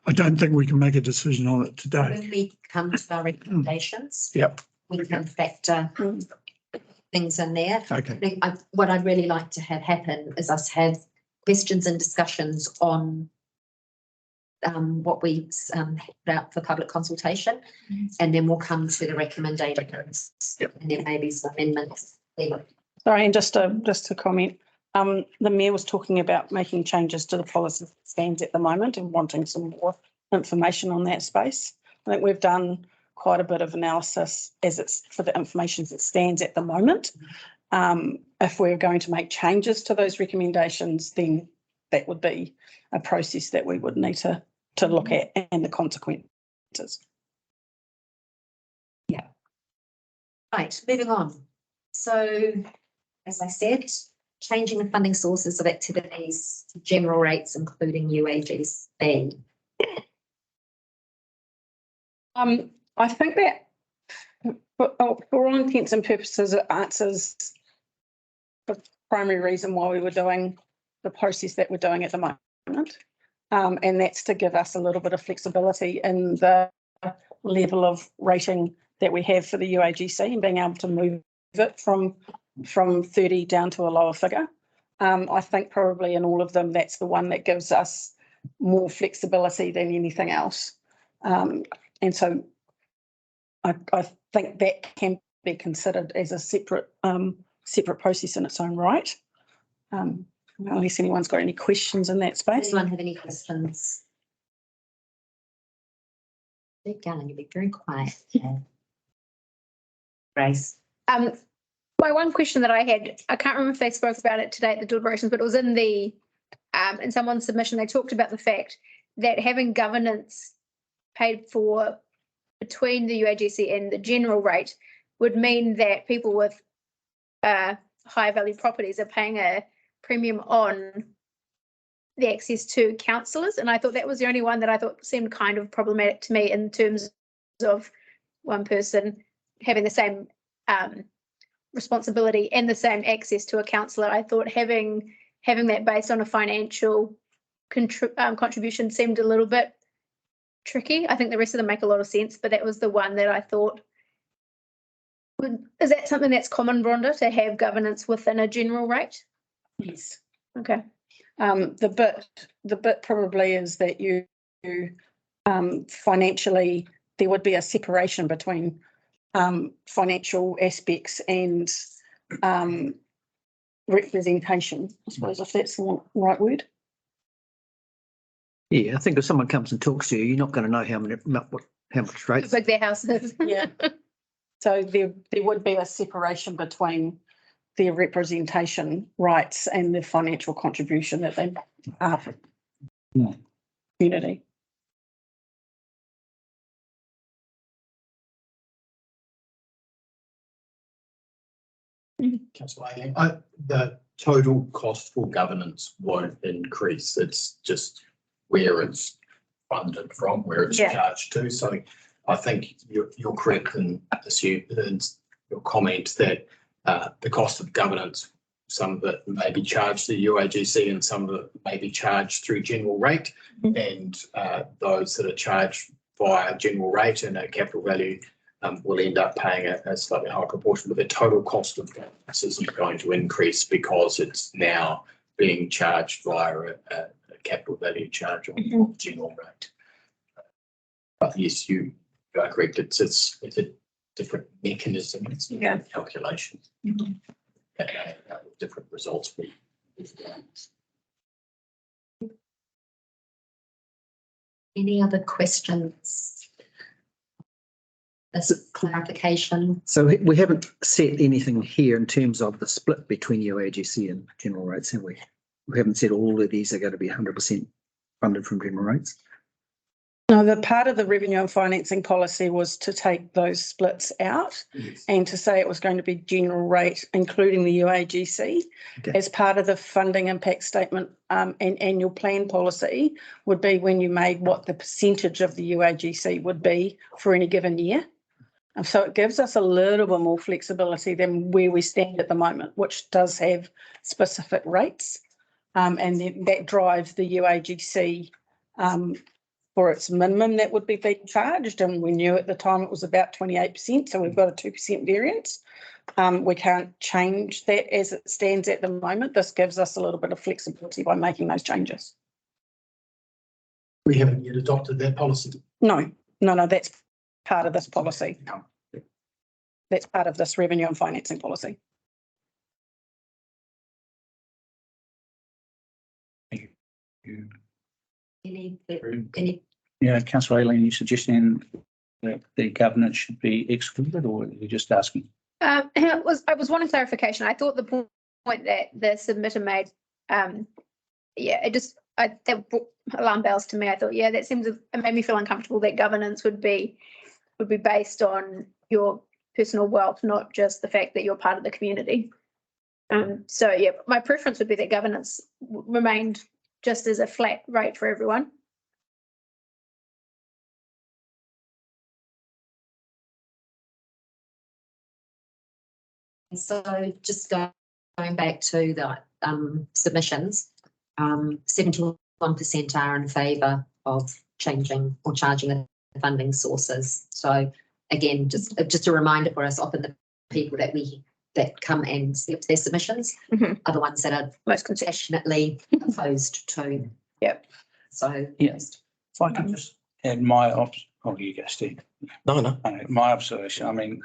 I don't think we can make a decision on it today. When we come to our recommendations, Yep. we can factor things in there. Okay. What I'd really like to have happen is us have questions and discussions on what we put out for public consultation, and then we'll come to the recommendations. Yep. And then maybe some amendments. Sorry, and just to comment, the Mayor was talking about making changes to the policy that stands at the moment and wanting some more information on that space. I think we've done quite a bit of analysis as it's for the information that stands at the moment. If we're going to make changes to those recommendations, then that would be a process that we would need to look at, and the consequences. Yeah. Right, moving on. So, as I said, changing the funding sources of activities to general rates, including UAGC. I think that for all intents and purposes, it answers the primary reason why we were doing the process that we're doing at the moment. And that's to give us a little bit of flexibility in the level of rating that we have for the UAGC and being able to move it from 30 down to a lower figure. I think probably in all of them, that's the one that gives us more flexibility than anything else. And so I think that can be considered as a separate process in its own right. Unless anyone's got any questions in that space. Does anyone have any questions? Keep going, you'll be very quiet. Grace. My one question that I had, I can't remember if they spoke about it today at the deliberations, but it was in the in someone's submission. They talked about the fact that having governance paid for between the UAGC and the general rate would mean that people with high value properties are paying a premium on the access to counsellors. And I thought that was the only one that I thought seemed kind of problematic to me, in terms of one person having the same responsibility and the same access to a counsellor. I thought having that based on a financial contribution seemed a little bit tricky. I think the rest of them make a lot of sense, but that was the one that I thought, is that something that's common, Rhonda, to have governance within a general rate? Yes. Okay. The bit probably is that you financially, there would be a separation between financial aspects and representation, I suppose, if that's the right word. Yeah, I think if someone comes and talks to you, you're not going to know how much How rates. big their house is. Yeah. So there would be a separation between their representation rights and the financial contribution that they are for Yeah. community. Councillor Ayling, the total cost for governance won't increase. It's just where it's funded from, where it's Yeah. charged to. So I think you're correct in your comment that the cost of governance, some of it may be charged to UAGC and some of it may be charged through general rate. And those that are charged via general rate and a capital value will end up paying a slightly higher proportion, but the total cost of governance isn't going to increase because it's now being charged via a capital value charge on general rate. But yes, you are correct. It's a different mechanism. It's a Yeah. calculation. Different results. Any other questions? This clarification. So we haven't set anything here in terms of the split between UAGC and general rates, have we? We haven't said all of these are going to be 100% funded from general rates. No, the part of the revenue and financing policy was to take those splits out and to say it was going to be general rate, including the UAGC. Okay. As part of the funding impact statement and annual plan policy would be when you made what the percentage of the UAGC would be for any given year. And so it gives us a little bit more flexibility than where we stand at the moment, which does have specific rates. And then that drives the UAGC for its minimum that would be being charged. And we knew at the time it was about 28%. So we've got a 2% variance. We can't change that as it stands at the moment. This gives us a little bit of flexibility by making those changes. We haven't yet adopted that policy. No, that's part of this policy. That's part of this revenue and financing policy. Any, Yeah, Councillor Ayling, you suggesting that the governance should be excluded, or are you just asking? I was wanting clarification. I thought the point that the submitter made, that brought alarm bells to me. I thought, that seems, it made me feel uncomfortable that governance would be based on your personal wealth, not just the fact that you're part of the community. My preference would be that governance remained just as a flat rate for everyone. so just going back to the submissions, 71% are in favour of changing or charging the funding sources. So again, just a reminder for us, often the people that come and accept their submissions are the ones that are most compassionately opposed to. Yep. So Yes. If I can just add my you go, Steve. No. My observation, I mean,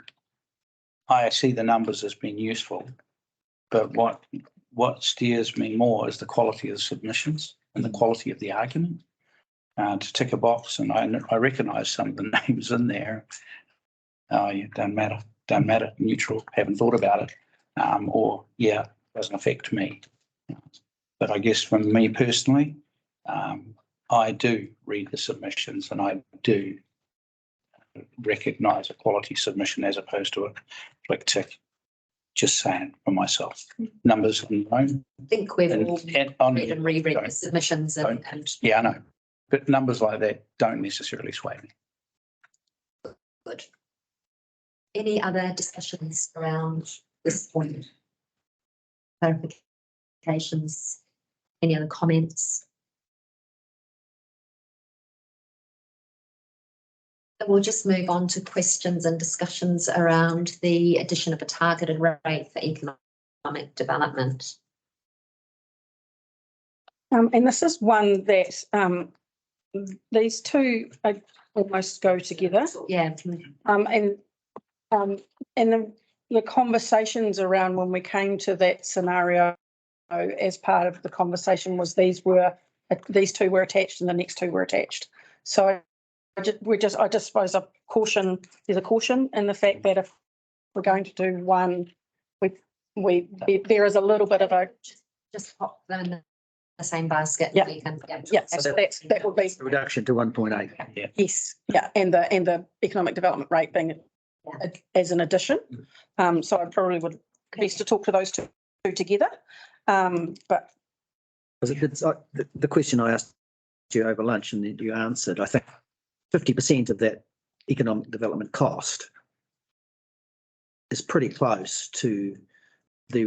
I see the numbers as being useful, but what steers me more is the quality of the submissions and the quality of the argument. To tick a box, and I recognise some of the names in there. Don't matter, neutral, haven't thought about it, doesn't affect me. But I guess for me personally, I do read the submissions and I do recognise a quality submission as opposed to a flick tick. Just saying for myself, numbers on their own. I think we've all read and reread Sorry. the submissions and Yeah, I know, but numbers like that don't necessarily sway me. good. Any other discussions around this point? Clarifications? Any other comments? We'll just move on to questions and discussions around the addition of a targeted rate for economic development. And this is one that these two almost go together. Yeah. And the conversations around when we came to that scenario as part of the conversation was these were these two were attached and the next two were attached. So I just suppose there's a caution in the fact that if we're going to do one, there is a little bit of a, Just pop them in the same basket. Yeah. So that would be, Reduction to 1.8. yes, yeah, and the economic development rate being as an addition. So I probably would best to talk to those two together. But Because the question I asked you over lunch and you answered, I think 50% of that economic development cost is pretty close to the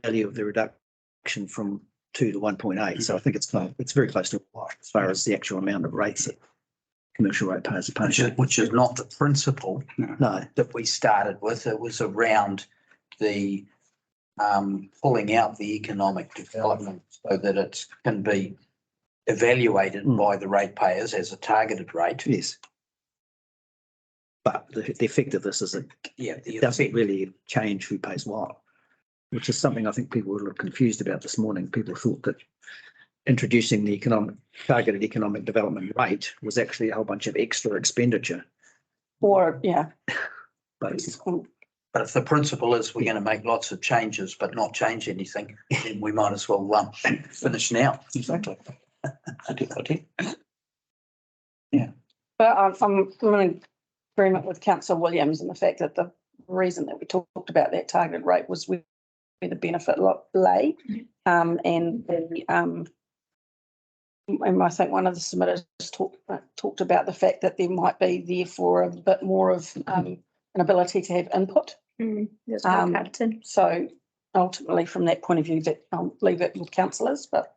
value of the reduction from 2 to 1.8. So I think it's very close to as far as the actual amount of rates that commercial ratepayers are paying. Which is not the principle No. that we started with. It was around the pulling out the economic development so that it can be evaluated by the ratepayers as a targeted rate. Yes. But the effect of this is it doesn't really change who pays what, which is something I think people were a little confused about this morning. People thought that introducing the targeted economic development rate was actually a whole bunch of extra expenditure. or, yeah. But But if the principle is we're going to make lots of changes but not change anything, then we might as well finish now. Exactly. But I'm in agreement with Councillor Williams in the fact that the reason that we talked about that targeted rate was where the benefit lay. And I think one of the submitters talked about the fact that there might be therefore a bit more of an ability to have input. So ultimately, from that point of view, that I'll leave it with councillors, but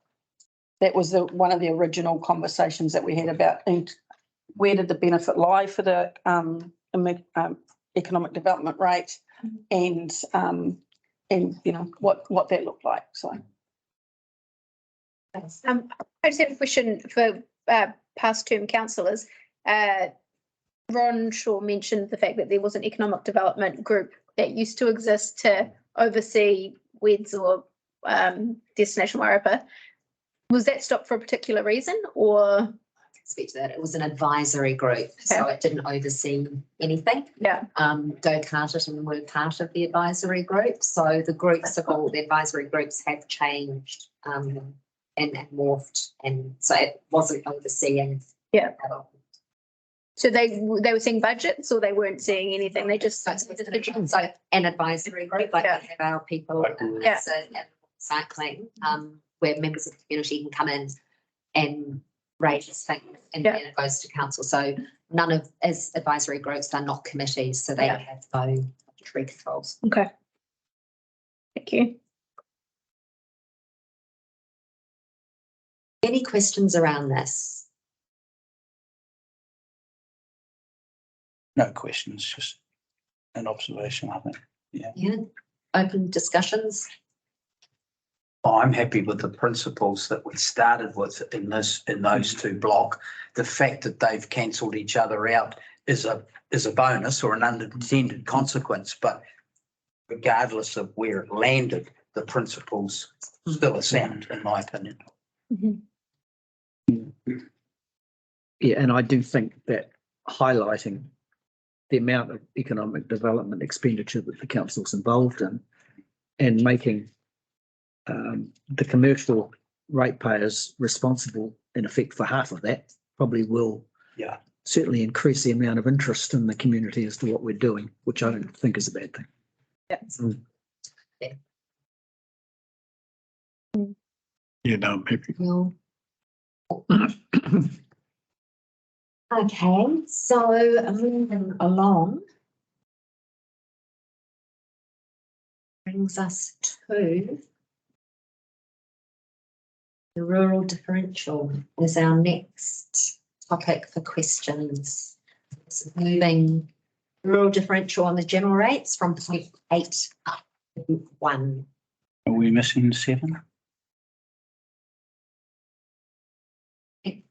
that was one of the original conversations that we had about where did the benefit lie for the economic development rate, and what that looked like. So I just have a question for past term councillors. Ron Shaw mentioned the fact that there was an economic development group that used to exist to oversee WEDs or Destination Wairapa. Was that stopped for a particular reason, or? Speak to that. It was an advisory group, so it didn't oversee anything. Yeah. Go Carter and were part of the advisory group. So the groups of all the advisory groups have changed and morphed, and so it wasn't overseeing. Yeah. At all. So they were seeing budgets, or they weren't seeing anything. They just So an advisory group, like we have our people cycling, where members of the community can come in and raise things, and then it goes to council. So none of as advisory groups are not committees, so they have no budgetary controls. Okay. Thank you. Any questions around this? No questions, just an observation, I think. Yeah. Open discussions. I'm happy with the principles that we started with in those two block. The fact that they've cancelled each other out is a bonus or an unintended consequence, but regardless of where it landed, the principles still are sound, in my opinion. yeah, and I do think that highlighting the amount of economic development expenditure that the council's involved in, and making the commercial ratepayers responsible in effect for half of that probably will certainly increase the amount of interest in the community as to what we're doing, which I don't think is a bad thing. Yeah, no, maybe. Well, okay, so moving along brings us to the rural differential is our next topic for questions. So moving rural differential on the general rates from 0.8 up to 1. Are we missing 7?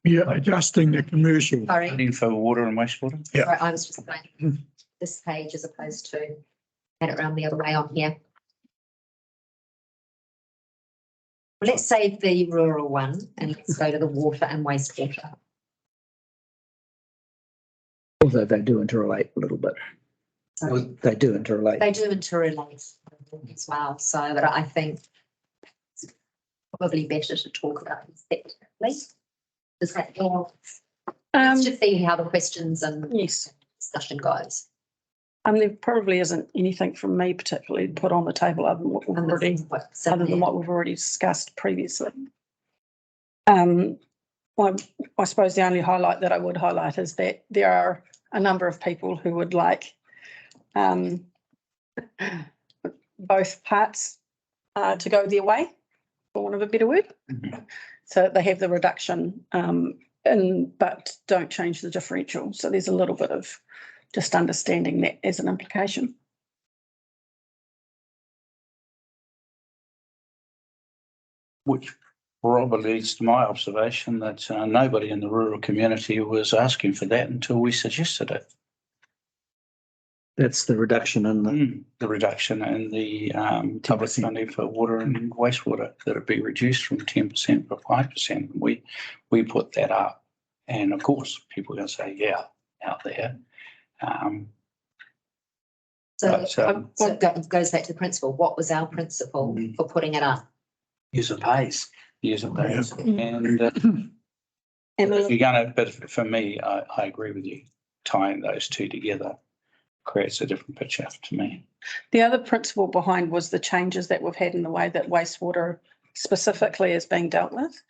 Yeah, adjusting the commercial. Sorry, Funding for water and wastewater? Yeah. sorry, I was just going this page as opposed to had it around the other way on here. let's save the rural one and let's go to the water and wastewater. Although they do interrelate a little bit. So They do interrelate. they do interrelate as well. So, but I think it's probably better to talk about them separately. Is that your? Let's just see how the questions and Yes. discussion goes. There probably isn't anything from me particularly put on the table other than what we've already discussed previously. I suppose the only highlight that I would highlight is that there are a number of people who would like both parts to go their way, for want of a better word. So they have the reduction but don't change the differential. So there's a little bit of just understanding that as an implication. Which probably leads to my observation that nobody in the rural community was asking for that until we suggested it. That's the reduction in The reduction in the public funding for water and wastewater, that it be reduced from 10% to 5%. We put that up. And of course, people are going to say, yeah, out there. So it goes back to the principle. What was our principle for putting it up? User pays. User pays. And if you're going to, but for me, I agree with you. Tying those two together creates a different picture to me. The other principle behind was the changes that we've had in the way that wastewater specifically is being dealt with,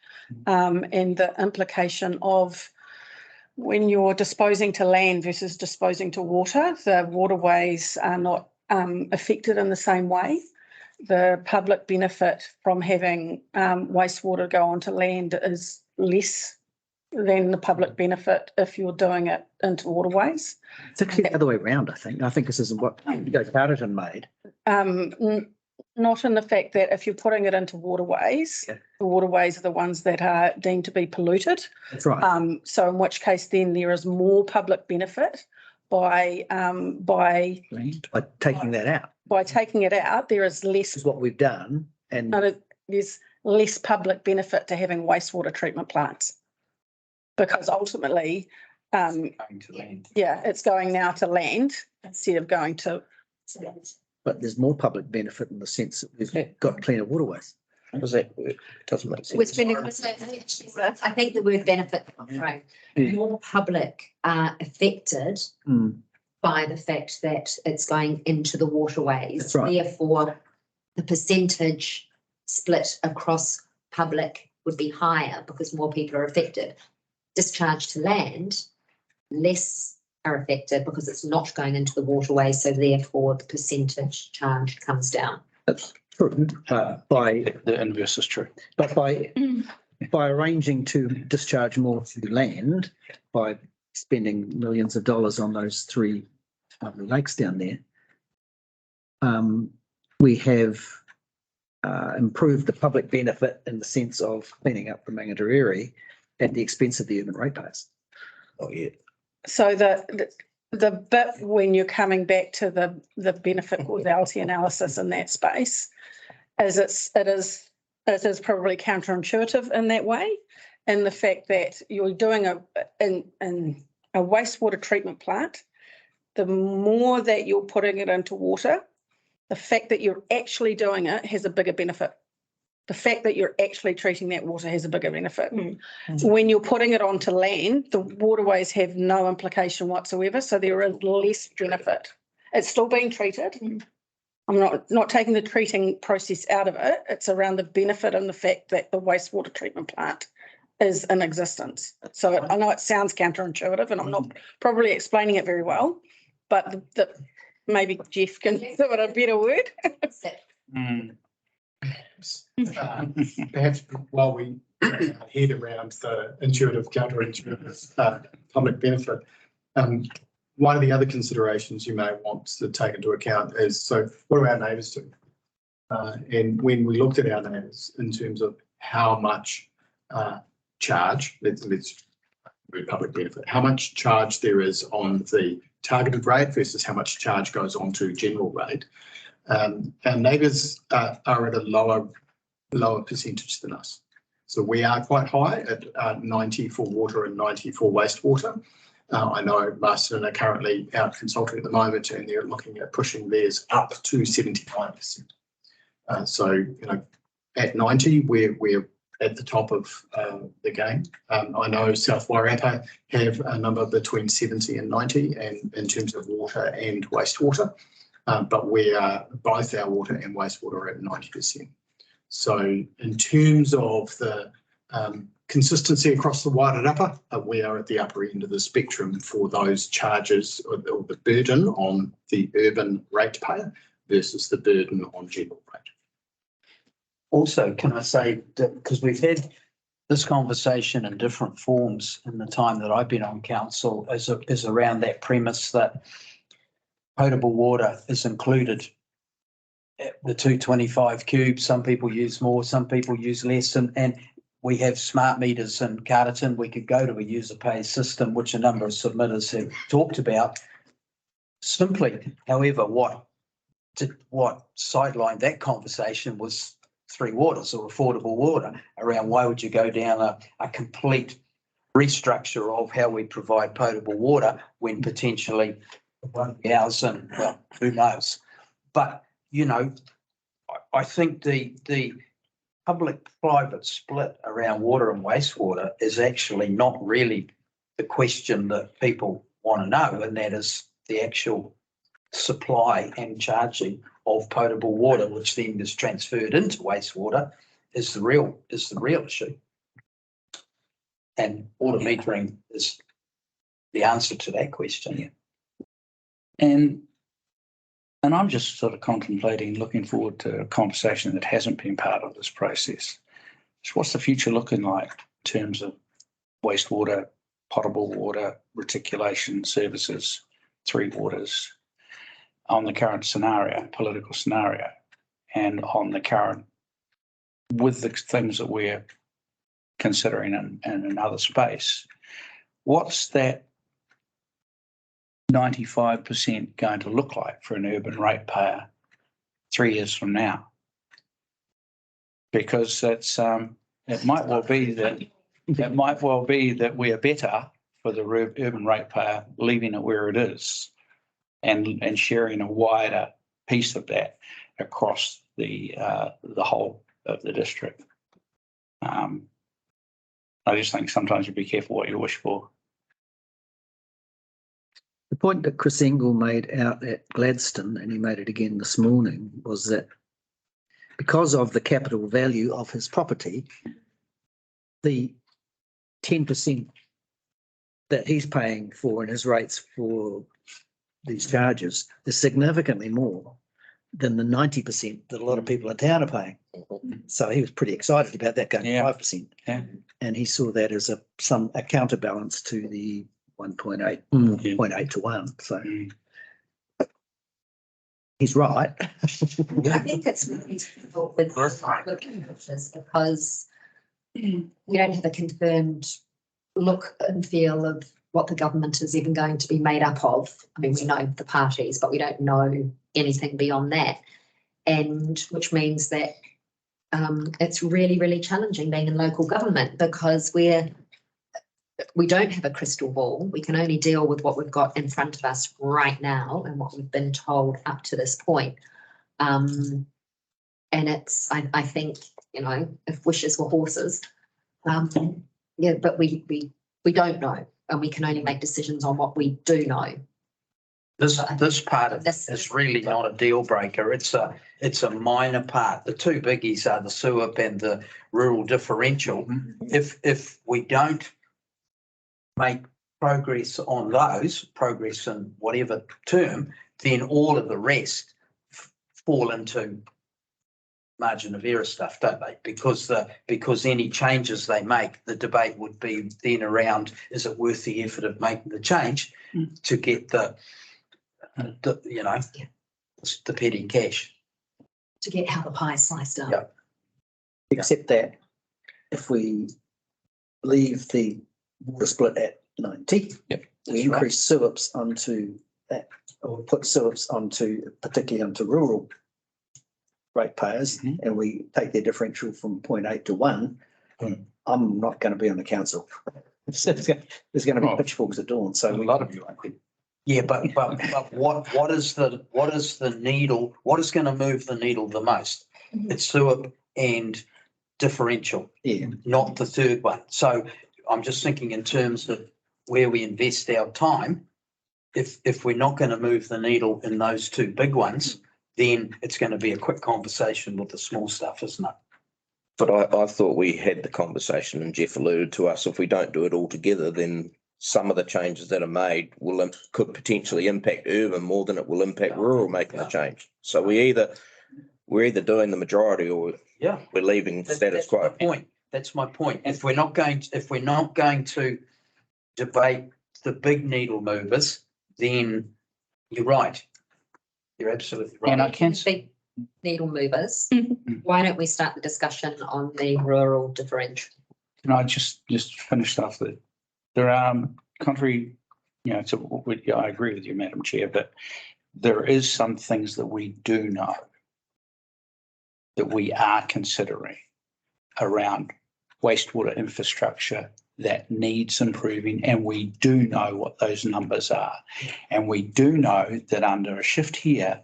and the implication of when you're disposing to land versus disposing to water, the waterways are not affected in the same way. The public benefit from having wastewater go onto land is less than the public benefit if you're doing it into waterways. It's actually the other way around, I think. I think this isn't what Carterton made. Not in the fact that if you're putting it into waterways, the waterways are the ones that are deemed to be polluted. That's right. So in which case then there is more public benefit by taking that out. By taking it out, there is less. This is what we've done. And there's less public benefit to having wastewater treatment plants. Because ultimately, it's going now to land instead of going to. But there's more public benefit in the sense that we've got cleaner waterways. How does that work? Doesn't make sense. I think the word benefit, right? More public are affected by the fact that it's going into the waterways. That's right. Therefore, the percentage split across public would be higher because more people are affected. Discharge to land, less are affected because it's not going into the waterway, so therefore the percentage charge comes down. That's true. By the inverse is true. But by arranging to discharge more to land, by spending millions of dollars on those three lakes down there, we have improved the public benefit in the sense of cleaning up the Mangareiri at the expense of the urban ratepayers. Oh, yeah. So the bit when you're coming back to the benefit causality analysis in that space is it is probably counterintuitive in that way, in the fact that you're doing in a wastewater treatment plant, the more that you're putting it into water, the fact that you're actually doing it has a bigger benefit. The fact that you're actually treating that water has a bigger benefit. When you're putting it onto land, the waterways have no implication whatsoever, so there is less benefit. It's still being treated. I'm not taking the treating process out of it. It's around the benefit and the fact that the wastewater treatment plant is in existence. So I know it sounds counterintuitive and I'm not probably explaining it very well, but maybe Jeff can give it a better word. Perhaps while we head around the intuitive, counterintuitive public benefit, one of the other considerations you may want to take into account is, so what do our neighbours do? And when we looked at our neighbours in terms of how much charge, let's public benefit, how much charge there is on the targeted rate versus how much charge goes on to general rate. Our neighbours are at a lower lower percentage than us. So we are quite high at 90 for water and 90 for wastewater. I know Marston are currently out consulting at the moment, and they're looking at pushing theirs up to 75%. So, you know, at 90, we're at the top of the game. I know South Wairarapa have a number between 70 and 90, and in terms of water and wastewater, but we are both our water and wastewater are at 90%. So in terms of the consistency across the Wairarapa, we are at the upper end of the spectrum for those charges or the burden on the urban ratepayer versus the burden on general rate. Also, can I say that, because we've had this conversation in different forms in the time that I've been on council, is around that premise that potable water is included at the 225 cubes. Some people use more, some people use less, and we have smart meters in Carterton. We could go to a user pay system, which a number of submitters have talked about. Simply, however, what sidelined that conversation was Three Waters or affordable water, around why would you go down a complete restructure of how we provide potable water when potentially it won't be ours, and well, who knows. But, you know, I think the public-private split around water and wastewater is actually not really the question that people want to know, and that is the actual supply and charging of potable water, which then is transferred into wastewater, is the real issue. And water metering is the answer to that question. Yeah. And I'm just sort of contemplating, looking forward to a conversation that hasn't been part of this process. So what's the future looking like in terms of wastewater, potable water, reticulation services, Three Waters, on the current scenario, political scenario, and on the current, with the things that we're considering in another space, what's that 95% going to look like for an urban ratepayer 3 years from now? Because that's it might well be that we are better for the urban ratepayer leaving it where it is and sharing a wider piece of that across the whole of the district. I just think sometimes you be careful what you wish for. The point that Chris Engel made out at Gladstone, and he made it again this morning, was that because of the capital value of his property, the 10% that he's paying for in his rates for these charges is significantly more than the 90% that a lot of people in town are paying. So he was pretty excited about that going to 5%. Yeah. And he saw that as a counterbalance to the 1.8, 0.8 to 1. So he's right. I think it's really difficult with looking at this because we don't have a confirmed look and feel of what the government is even going to be made up of. I mean, we know the parties, but we don't know anything beyond that. And which means that it's really, really challenging being in local government because we don't have a crystal ball. We can only deal with what we've got in front of us right now and what we've been told up to this point. And it's, I think, you know, if wishes were horses, yeah, but we don't know, and we can only make decisions on what we do know. This part of this is really not a deal breaker. It's a minor part. The two biggies are the SUIP and the rural differential. If we don't make progress on those, progress in whatever term, then all of the rest fall into margin of error stuff, don't they? Because any changes they make, the debate would be then around, is it worth the effort of making the change to get the petty cash? To get how the pie is sliced up. Yeah. Except that if we leave the water split at 90, we increase SUIPs onto that, or put SUIPs onto, particularly onto rural ratepayers and we take their differential from 0.8 to 1, I'm not going to be on the council. There's going to be pitchforks at dawn. So A lot of you, I think. Yeah, but what is the needle, what is going to move the needle the most? It's sewer and differential, not the third one. So I'm just thinking in terms of where we invest our time. If we're not going to move the needle in those two big ones, then it's going to be a quick conversation with the small stuff, isn't it? But I thought we had the conversation and Jeff alluded to us, if we don't do it all together, then some of the changes that are made could potentially impact urban more than it will impact rural making the change. So we're either doing the majority or we're leaving status quo. That's my point. If we're not going to debate the big needle movers, then you're right. You're absolutely right. And I can Big needle movers. Why don't we start the discussion on the rural differential? Can I just finish off that there are contrary, to what I agree with you, Madam Chair, but there is some things that we do know that we are considering around wastewater infrastructure that needs improving, and we do know what those numbers are. And we do know that under a shift here,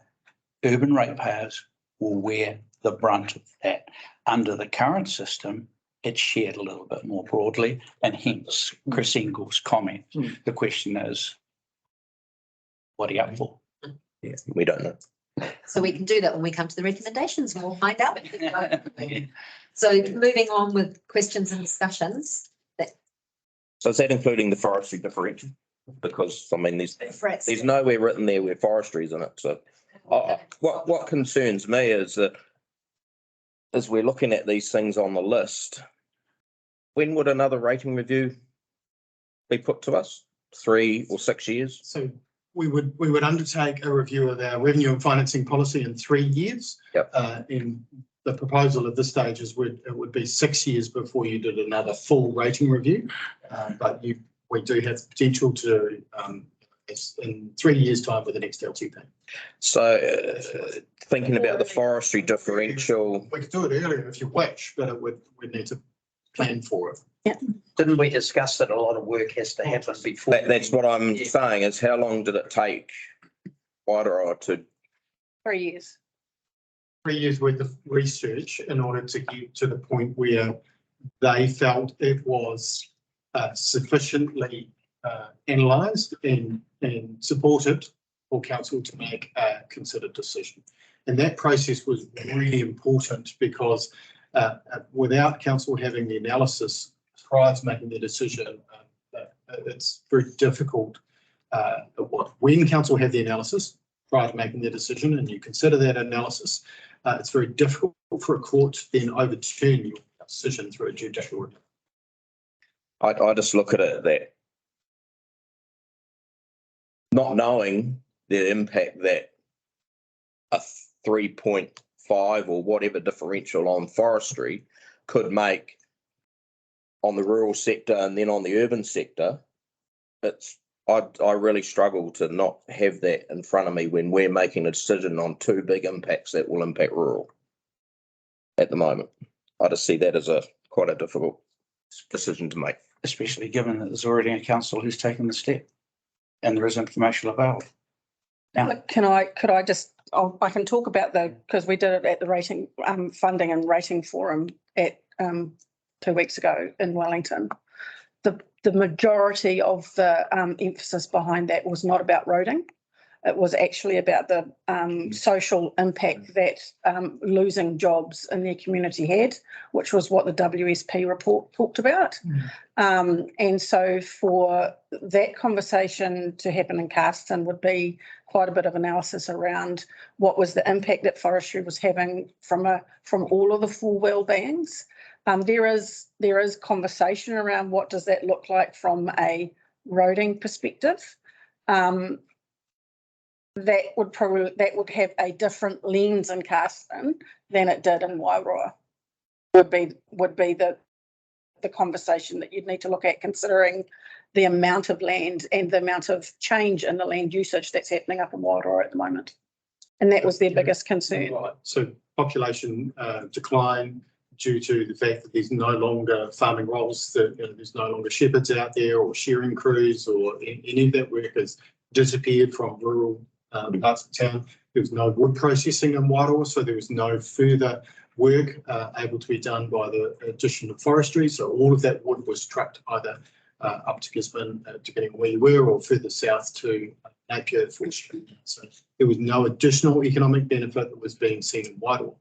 urban ratepayers will wear the brunt of that. Under the current system, it's shared a little bit more broadly, and hence Chris Engle's comment. The question is, what are you up for? Yeah, we don't know. So we can do that when we come to the recommendations and we'll find out. So moving on with questions and discussions. So is that including the forestry differential? Because I mean, there's nowhere written there where forestry is in it. So what concerns me is that as we're looking at these things on the list, when would another rating review be put to us? 3 or 6 years? So we would undertake a review of our revenue and financing policy in 3 years. In the proposal at this stage it would be 6 years before you did another full rating review. But we do have the potential to in 3 years' time with the next LTP. So thinking about the forestry differential. We could do it earlier if you wish, but we'd need to plan for it. Didn't we discuss that a lot of work has to happen before? That's what I'm saying is how long did it take Wairoa to? 3 years. 3 years worth of research in order to get to the point where they felt it was sufficiently analysed and supported for council to make a considered decision. And that process was really important because without council having the analysis prior to making the decision, it's very difficult. When council have the analysis prior to making their decision and you consider that analysis, it's very difficult for a court to then overturn your decision through a judicial review. I just look at it that not knowing the impact that a 3.5 or whatever differential on forestry could make on the rural sector and then on the urban sector, I really struggle to not have that in front of me when we're making a decision on 2 big impacts that will impact rural at the moment. I just see that as quite a difficult decision to make. Especially given that there's already a council who's taken the step and there is information available. Now, Could I just, I can talk about because we did it at the rating, funding and rating forum at 2 weeks ago in Wellington. The majority of the emphasis behind that was not about roading. It was actually about the social impact that losing jobs in their community had, which was what the WSP report talked about. And so for that conversation to happen in Carston would be quite a bit of analysis around what was the impact that forestry was having from all of the 4 well-beings. There is conversation around what does that look like from a roading perspective. That would have a different lens in Carston than it did in Wairoa. Would be the conversation that you'd need to look at, considering the amount of land and the amount of change in the land usage that's happening up in Wairoa at the moment. And that was their biggest concern. Right, so population decline due to the fact that there's no longer farming roles, that there's no longer shepherds out there or shearing crews or any of that work has disappeared from rural parts of town. There was no wood processing in Wairoa, so there was no further work able to be done by the addition of forestry. So all of that wood was trucked either up to Gisborne, depending on where you were, or further south to Napier Forestry. So there was no additional economic benefit that was being seen in Wairoa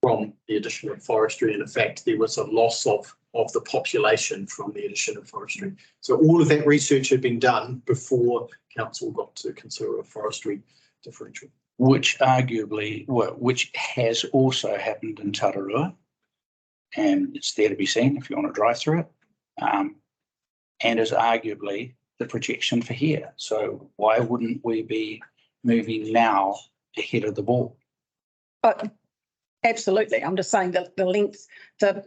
from the addition of forestry. And in fact, there was a loss of the population from the addition of forestry. So all of that research had been done before council got to consider a forestry differential. Which arguably, which has also happened in Tararua. And it's there to be seen if you want to drive through it. And is arguably the projection for here. So why wouldn't we be moving now ahead of the ball? But absolutely, I'm just saying that the length that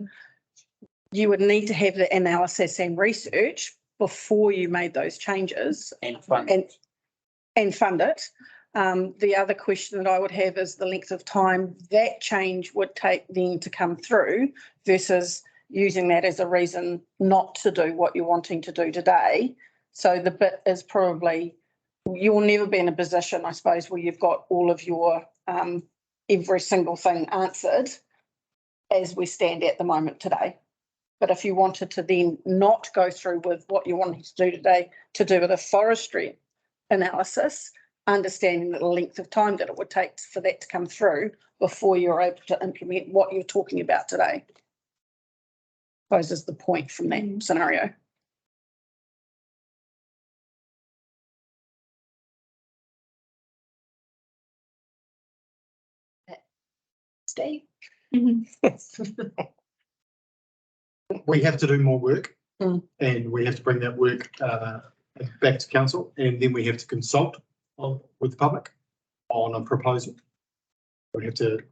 you would need to have the analysis and research before you made those changes And fund. and fund it. The other question that I would have is the length of time that change would take then to come through versus using that as a reason not to do what you're wanting to do today. So the bit is probably, you'll never be in a position, I suppose, where you've got all of your every single thing answered as we stand at the moment today. But if you wanted to then not go through with what you wanted to do today to do with a forestry analysis, understanding the length of time that it would take for that to come through before you're able to implement what you're talking about today. I suppose is the point from that scenario. Steve? We have to do more work Mm. and we have to bring that work back to council, and then we have to consult with the public on a proposal. We have to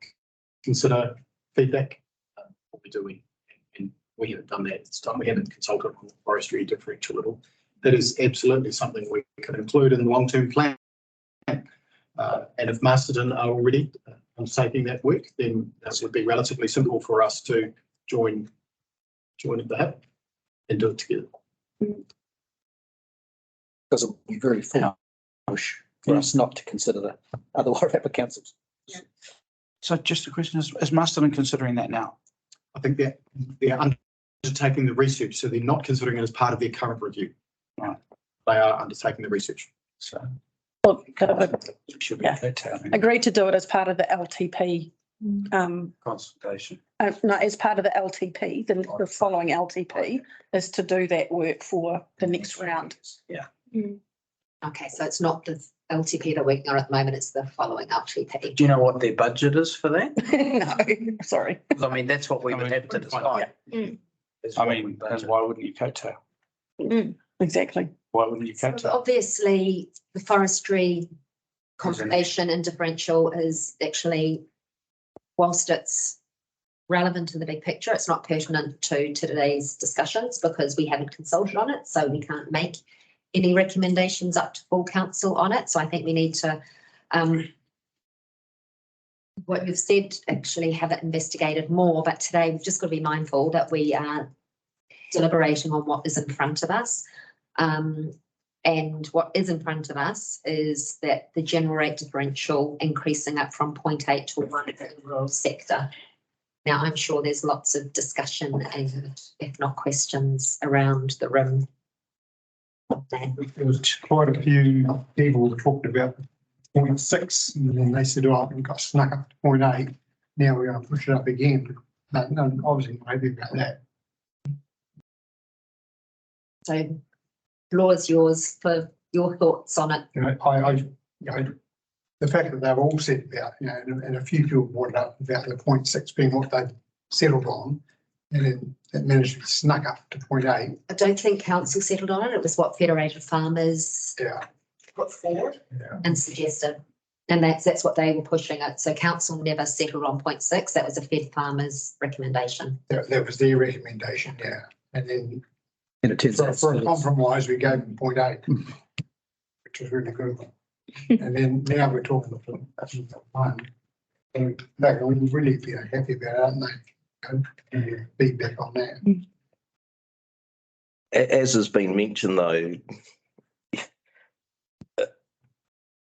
consider feedback, what we're doing, and we haven't done that this time. We haven't consulted on the forestry differential at all. That is absolutely something we could include in the long-term plan. And if Masterton are already undertaking that work, then that would be relatively simple for us to join at the hip and do it together. Because it would be very foolish for us not to consider the other Wairarapa councils. So just a question, is Masterton considering that now? I think that they're undertaking the research, so they're not considering it as part of their current review. Right. They are undertaking the research. So Well, it should be Yeah. agreed to do it as part of the LTP. Consultation. No, as part of the LTP, the following LTP is to do that work for the next round. Yeah. Okay, so it's not the LTP they're working on at the moment, it's the following LTP. Do you know what their budget is for that? No, sorry. 'Cause I mean, that's what we would have to decide. Is I what we mean, and budget. why wouldn't you coattail? Exactly. Why wouldn't you So coattail? obviously, the forestry conservation and differential is actually, whilst it's relevant to the big picture, it's not pertinent to today's discussions because we haven't consulted on it, so we can't make any recommendations up to full council on it. So I think we need to, what you've said, actually have it investigated more. But today we've just got to be mindful that we are deliberating on what is in front of us. And what is in front of us is that the general rate differential increasing up from 0.8 to 1 in the rural sector. Now, I'm sure there's lots of discussion and if not questions around the room. There was quite a few people that talked about 0.6 and then they said, oh, it got snuck up to 0.8. Now we're going to push it up again. But no, obviously maybe about that. So floor is yours for your thoughts on it. You know, the fact that they've all said about, you know, and a few people brought it up about the 0.6 being what they've settled on, and then it managed to be snuck up to 0.8. I don't think council settled on it. It was what Federated Farmers put forward and suggested. And that's what they were pushing it. So council never settled on 0.6. That was a Fed Farmers recommendation. That was their recommendation, yeah. And then And it turns out for a compromise, we gave them 0.8, which was really good. And then now we're talking for one. And they will really be happy about it, aren't they? And feedback on that. As has been mentioned though,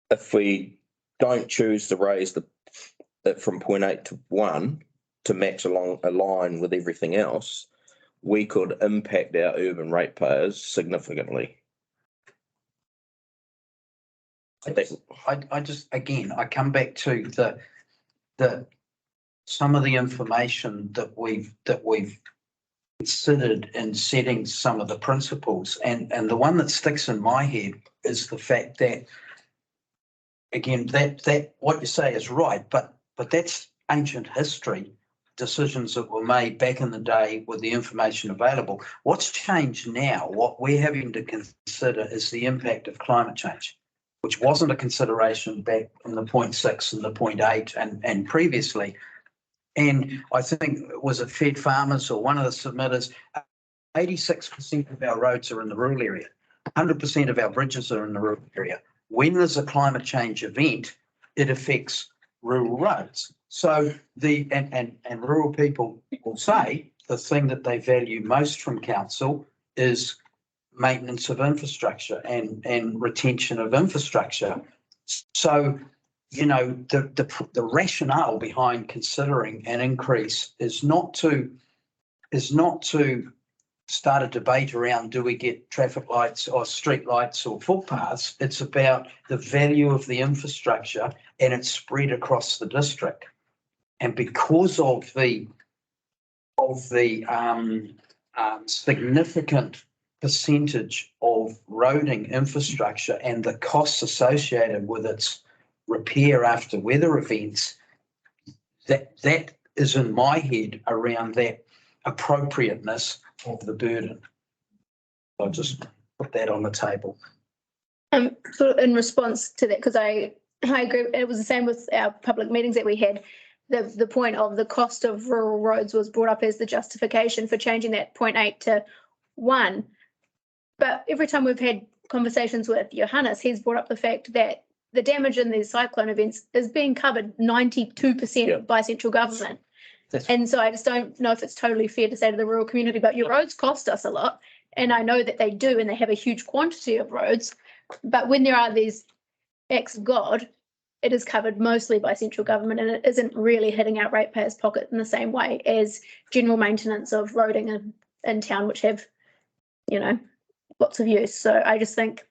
if we don't choose to raise it from 0.8 to 1 to match align with everything else, we could impact our urban ratepayers significantly. I just, again, I come back to the some of the information that we've considered in setting some of the principles, and the one that sticks in my head is the fact that, again, that what you say is right, but that's ancient history, decisions that were made back in the day with the information available. What's changed now, what we're having to consider, is the impact of climate change, which wasn't a consideration back in the 0.6 and the 0.8 and previously. And I think, was it Fed Farmers or one of the submitters, 86% of our roads are in the rural area. 100% of our bridges are in the rural area. When there's a climate change event, it affects rural roads. So and rural people will say the thing that they value most from council is maintenance of infrastructure and retention of infrastructure. So, you know, the rationale behind considering an increase is not to start a debate around, do we get traffic lights or street lights or footpaths? It's about the value of the infrastructure and it's spread across the district. And because of the significant percentage of roading infrastructure and the costs associated with its repair after weather events, that is in my head around that appropriateness of the burden. I'll just put that on the table. So in response to that, because I agree, it was the same with our public meetings that we had. The point of the cost of rural roads was brought up as the justification for changing that 0.8 to 1. But every time we've had conversations with Johannes, he's brought up the fact that the damage in these cyclone events is being covered 92% by central government. And so I just don't know if it's totally fair to say to the rural community, but your roads cost us a lot. And I know that they do, and they have a huge quantity of roads. But when there are these acts of God, it is covered mostly by central government, and it isn't really hitting our ratepayers' pocket in the same way as general maintenance of roading in town, which have, you know, lots of use. So I just think,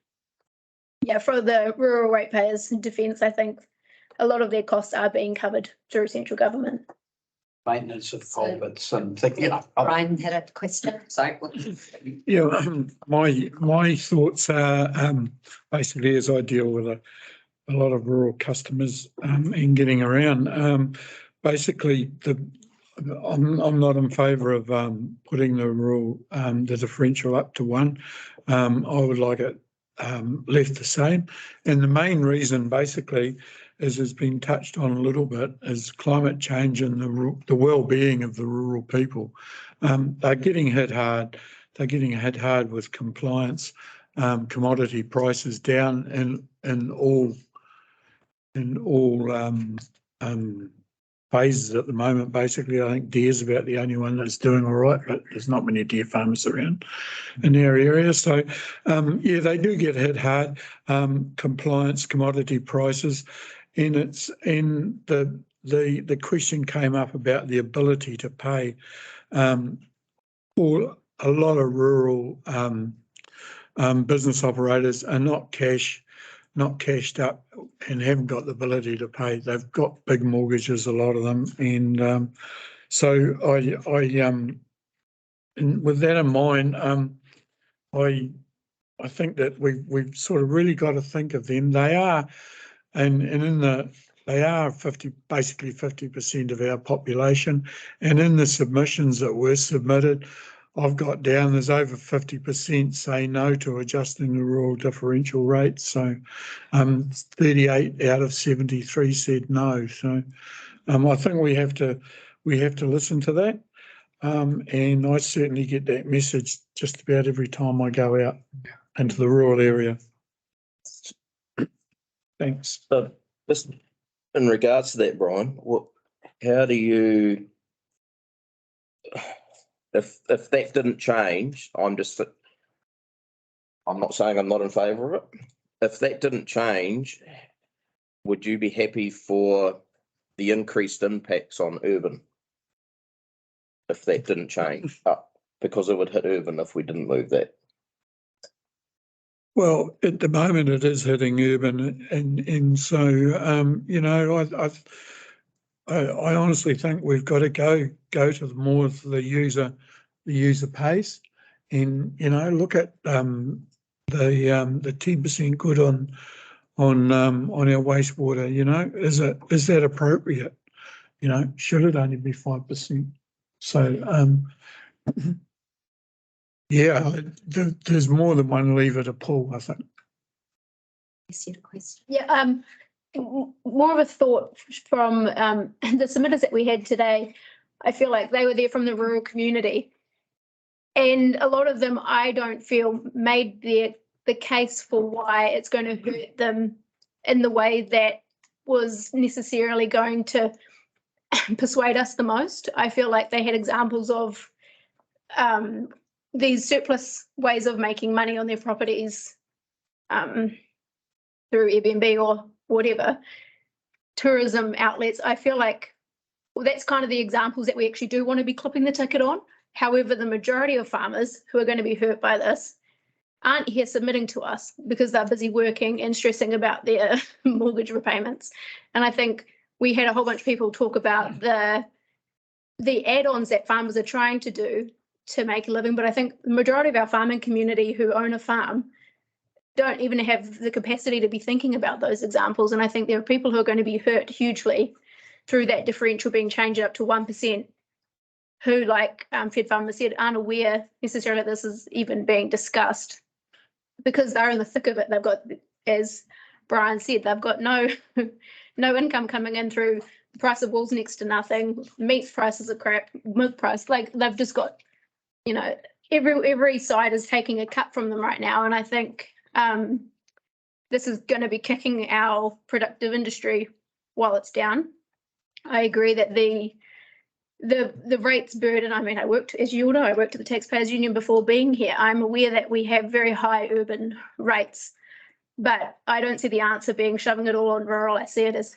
yeah, for the rural ratepayers' defence, I think a lot of their costs are being covered through central government. Maintenance of culverts and things. Yeah, Brian had a question. Sorry. Yeah, my thoughts are basically, as I deal with a lot of rural customers and getting around, basically I'm not in favour of putting the rural the differential up to 1. I would like it left the same, and the main reason basically, as has been touched on a little bit, is climate change and the well-being of the rural people. They're getting hit hard. They're getting hit hard with compliance, commodity prices down in all phases at the moment. Basically, I think deer's about the only one that's doing all right, but there's not many deer farmers around in our area. So, yeah, they do get hit hard. Compliance, commodity prices, and the question came up about the ability to pay. For a lot of rural business operators are not cashed up and haven't got the ability to pay. They've got big mortgages, a lot of them, and so and with that in mind, I think that we've sort of really got to think of them. They are, they are basically 50% of our population, and in the submissions that were submitted, I've got down there's over 50% say no to adjusting the rural differential rate. So 38 out of 73 said no. So I think we have to listen to that. And I certainly get that message just about every time I go out into the rural area. Thanks. So just in regards to that, Brian, how do you, if that didn't change, I'm not saying I'm not in favour of it. If that didn't change, would you be happy for the increased impacts on urban? If that didn't change because it would hit urban if we didn't move that. Well, at the moment it is hitting urban, and so you know, I honestly think we've got to go to the more of the user pays, and you know, look at the 10% good on our wastewater. You know, is that appropriate? You know, should it only be 5%? So yeah, there's more than one lever to pull, I think. Yes, you had a question. Yeah, more of a thought from the submitters that we had today. I feel like they were there from the rural community. And a lot of them, I don't feel, made the case for why it's going to hurt them in the way that was necessarily going to persuade us the most. I feel like they had examples of these surplus ways of making money on their properties through Airbnb or whatever, tourism outlets. I feel like that's kind of the examples that we actually do want to be clipping the ticket on. However, the majority of farmers who are going to be hurt by this aren't here submitting to us because they're busy working and stressing about their mortgage repayments. And I think we had a whole bunch of people talk about the add-ons that farmers are trying to do to make a living. But I think the majority of our farming community who own a farm don't even have the capacity to be thinking about those examples. And I think there are people who are going to be hurt hugely through that differential being changed up to 1%, who, like Fed Farmer said, aren't aware necessarily this is even being discussed because they're in the thick of it. They've got, as Brian said, they've got no income coming in through the price of wool's next to nothing, meat prices are crap, milk price, like they've just got, you know, every side is taking a cut from them right now. And I think this is going to be kicking our productive industry while it's down. I agree that the rates burden, I mean, I worked, as you all know, I worked at the Taxpayers Union before being here. I'm aware that we have very high urban rates, but I don't see the answer being shoving it all on rural. I see it as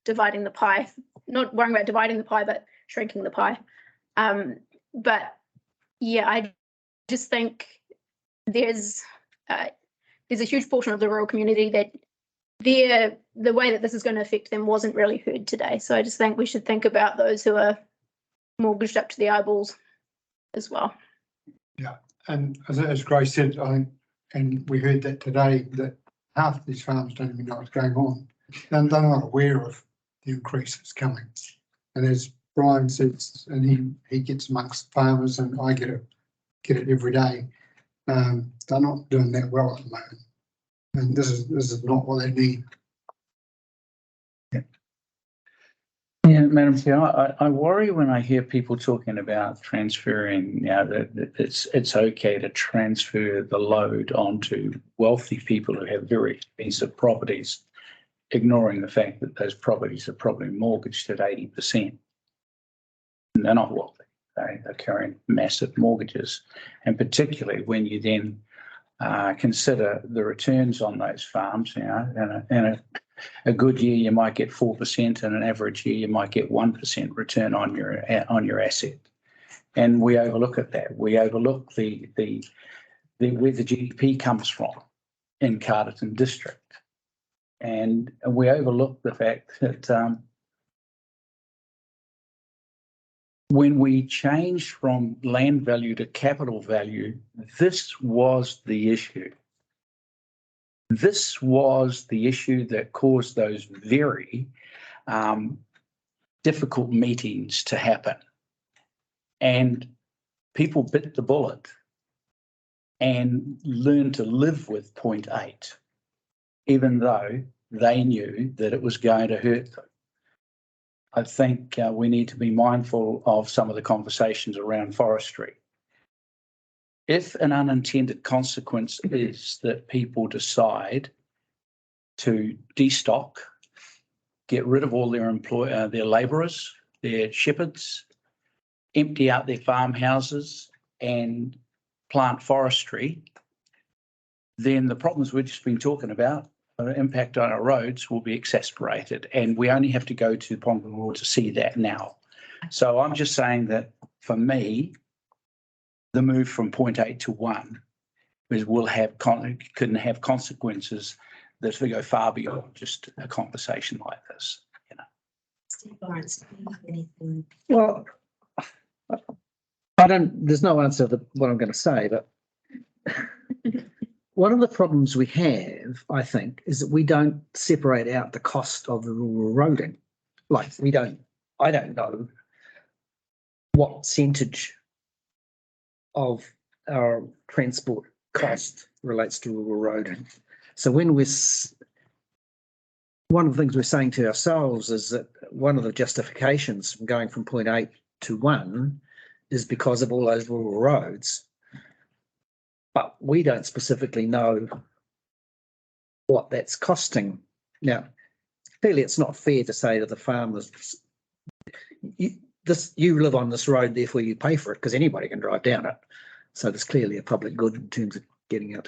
dividing the pie, not worrying about dividing the pie, but shrinking the pie. But yeah, I just think there's a huge portion of the rural community that the way that this is going to affect them wasn't really heard today. So I just think we should think about those who are mortgaged up to the eyeballs as well. Yeah, and as Grace said, I think, and we heard that today, that half of these farms don't even know what's going on. And they're not aware of the increase that's coming. And as Brian says, and he gets amongst farmers, and I get it every day. They're not doing that well at the moment. And this is not what they need. Yeah, Madam Chair, I worry when I hear people talking about transferring, you know, that it's okay to transfer the load onto wealthy people who have very expensive properties, ignoring the fact that those properties are probably mortgaged at 80%. And they're not wealthy. They're carrying massive mortgages. And particularly when you then consider the returns on those farms, you know, and a good year you might get 4%, and an average year you might get 1% return on your asset. And we overlook at that. We overlook the where the GDP comes from in Carterton District, and we overlook the fact that when we changed from land value to capital value, this was the issue. This was the issue that caused those very difficult meetings to happen. And people bit the bullet and learned to live with 0.8, even though they knew that it was going to hurt them. I think we need to be mindful of some of the conversations around forestry. If an unintended consequence is that people decide to destock, get rid of all their their labourers, their shepherds, empty out their farmhouses and plant forestry, then the problems we've just been talking about, impact on our roads, will be exasperated. And we only have to go to Pongaroa to see that now. So I'm just saying that for me, the move from 0.8 to 1 couldn't have consequences that go far beyond just a conversation like this. Steve Lawrence, do you have anything? Well, there's no answer to what I'm going to say, but one of the problems we have, I think, is that we don't separate out the cost of the rural roading. Like I don't know what percentage of our transport cost relates to rural roading. So when one of the things we're saying to ourselves is that one of the justifications from going from 0.8 to 1 is because of all those rural roads. But we don't specifically know what that's costing. Now, clearly it's not fair to say to the farmers, you live on this road, therefore you pay for it, because anybody can drive down it. So there's clearly a public good in terms of getting out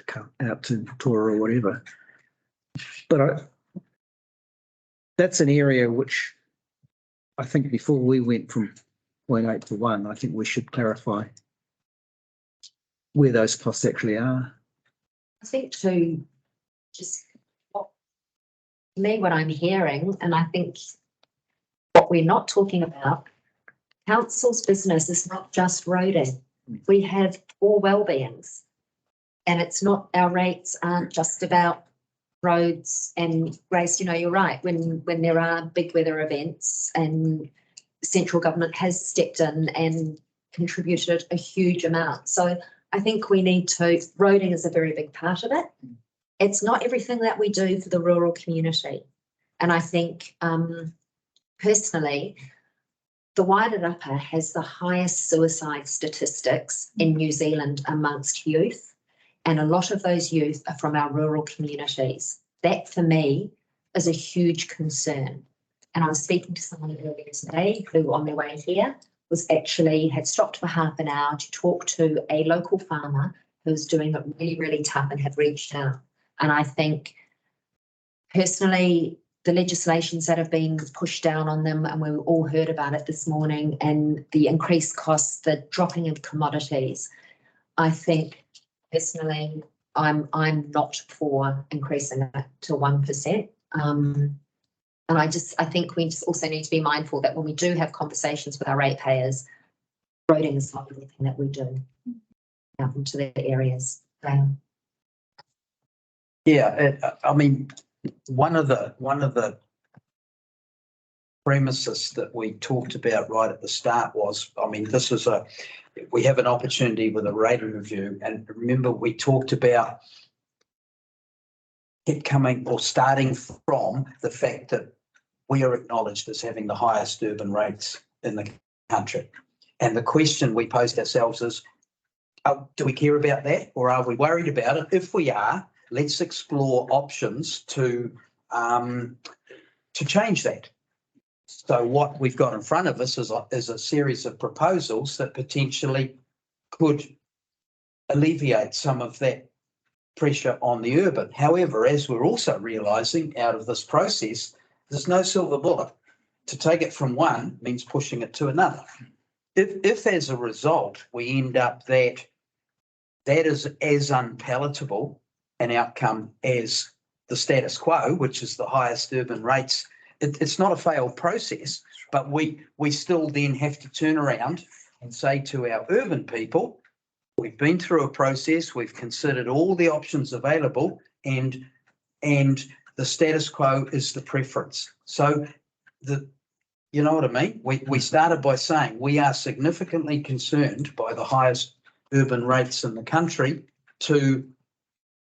to Tora or whatever. But that's an area which I think before we went from 0.8 to 1, I think we should clarify where those costs actually are. I think to just what I'm hearing, and I think what we're not talking about, council's business is not just roading. We have 4 wellbeings, and it's not, our rates aren't just about roads. And Grace, you're right, when there are big weather events, and central government has stepped in and contributed a huge amount. So I think we need to, roading is a very big part of it. It's not everything that we do for the rural community. And I think personally, the Wairarapa has the highest suicide statistics in New Zealand amongst youth. And a lot of those youth are from our rural communities. That for me is a huge concern. And I was speaking to someone earlier today who on their way here had stopped for half an hour to talk to a local farmer who's doing it really, really tough and have reached out. And I think personally, the legislations that have been pushed down on them, and we all heard about it this morning, and the increased costs, the dropping of commodities, I think personally, I'm not for increasing it to 1%. And I think we just also need to be mindful that when we do have conversations with our ratepayers, roading is not everything that we do out into the areas. I mean, one of the premises that we talked about right at the start was, I mean, we have an opportunity with a rating review, and remember we talked about it starting from the fact that we are acknowledged as having the highest urban rates in the country. And the question we posed ourselves is, do we care about that, or are we worried about it? If we are, let's explore options to change that. So what we've got in front of us is a series of proposals that potentially could alleviate some of that pressure on the urban. However, as we're also realising out of this process, there's no silver bullet. To take it from one means pushing it to another. If as a result we end up that is as unpalatable an outcome as the status quo, which is the highest urban rates, it's not a failed process, but we still then have to turn around and say to our urban people, we've been through a process, we've considered all the options available, and the status quo is the preference. So you know what I mean? We started by saying we are significantly concerned by the highest urban rates in the country to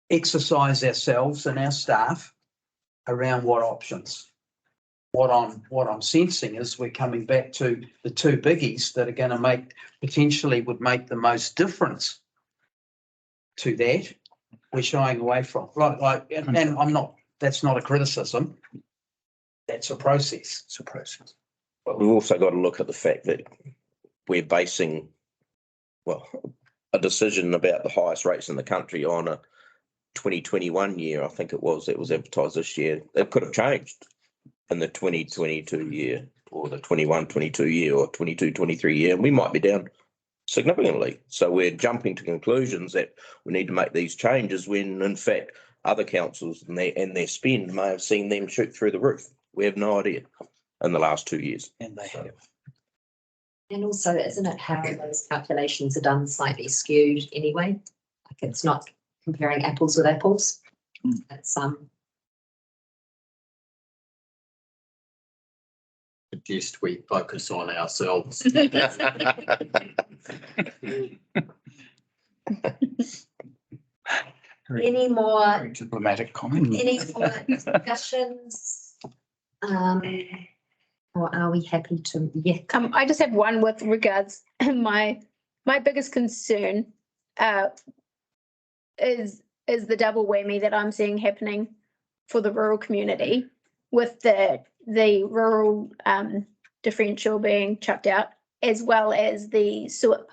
exercise ourselves and our staff around what options. What I'm sensing is we're coming back to the 2 biggies that are going to would make the most difference to that. We're shying away from. And I'm not that's not a criticism. That's a process. It's a process. But we've also got to look at the fact that we're basing, well, a decision about the highest rates in the country on a 2021 year, I think it was, that was advertised this year. It could have changed in the 2022 year or the 21-22 year or 22-23 year, and we might be down significantly. So we're jumping to conclusions that we need to make these changes when in fact other councils and their spend may have seen them shoot through the roof. We have no idea in the last 2 years. And they have. And also, isn't it how those calculations are done slightly skewed anyway? Like it's not comparing apples with apples. It's Suggest we focus on ourselves. any more Very diplomatic comment. Any more discussions? Or are we happy to, yeah, I just have one with regards, my biggest concern is the double whammy that I'm seeing happening for the rural community with the rural differential being chucked out, as well as the SUIP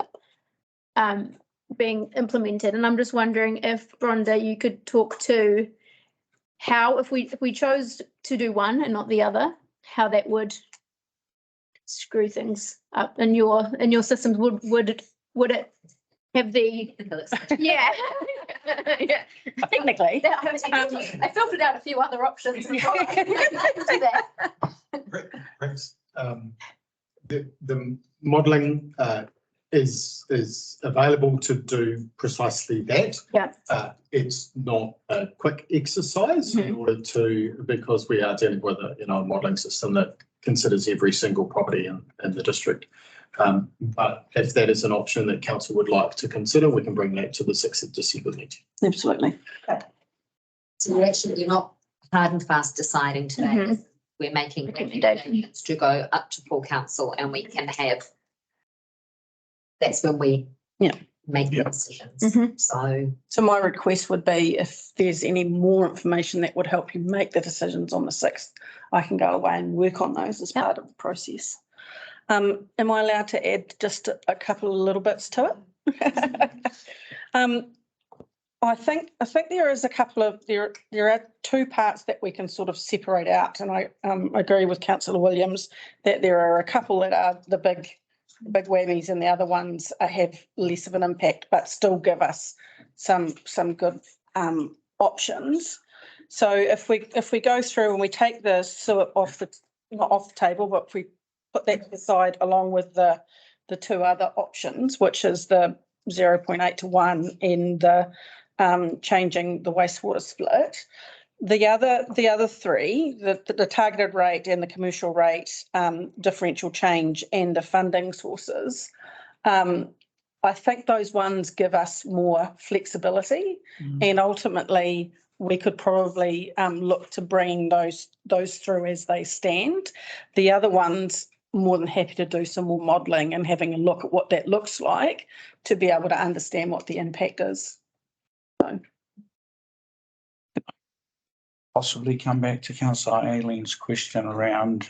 being implemented. And I'm just wondering if, Rhonda, you could talk to how, if we chose to do one and not the other, how that would screw things up in your systems. Would it have the yeah yeah technically I filtered out a few other options and thought I could do that. Perhaps, the modelling is available to do precisely that. Yeah. It's not a quick exercise in order to, because we are dealing with a modelling system that considers every single property in the district. But if that is an option that council would like to consider, we can bring that to the 6th of December meeting. Absolutely. so you're not hard and fast deciding today. We're making recommendations to go up to full council, and we can have, that's when we make the decisions. So my request would be if there's any more information that would help you make the decisions on the 6th, I can go away and work on those as part of the process. Am I allowed to add just a couple of little bits to it? I think there is a couple of, there are two parts that we can sort of separate out, and I agree with Councillor Williams that there are a couple that are the big whammies, and the other ones have less of an impact, but still give us some good options. So if we go through and we take the SUIP not off the table, but if we put that to the side along with the two other options, which is the 0.8 to 1 and the changing the wastewater split. The other three, the targeted rate and the commercial rate, differential change and the funding sources, I think those ones give us more flexibility, and ultimately we could probably look to bringing those through as they stand. The other ones, more than happy to do some more modelling and having a look at what that looks like to be able to understand what the impact is. So. Possibly come back to Councillor Aileen's question around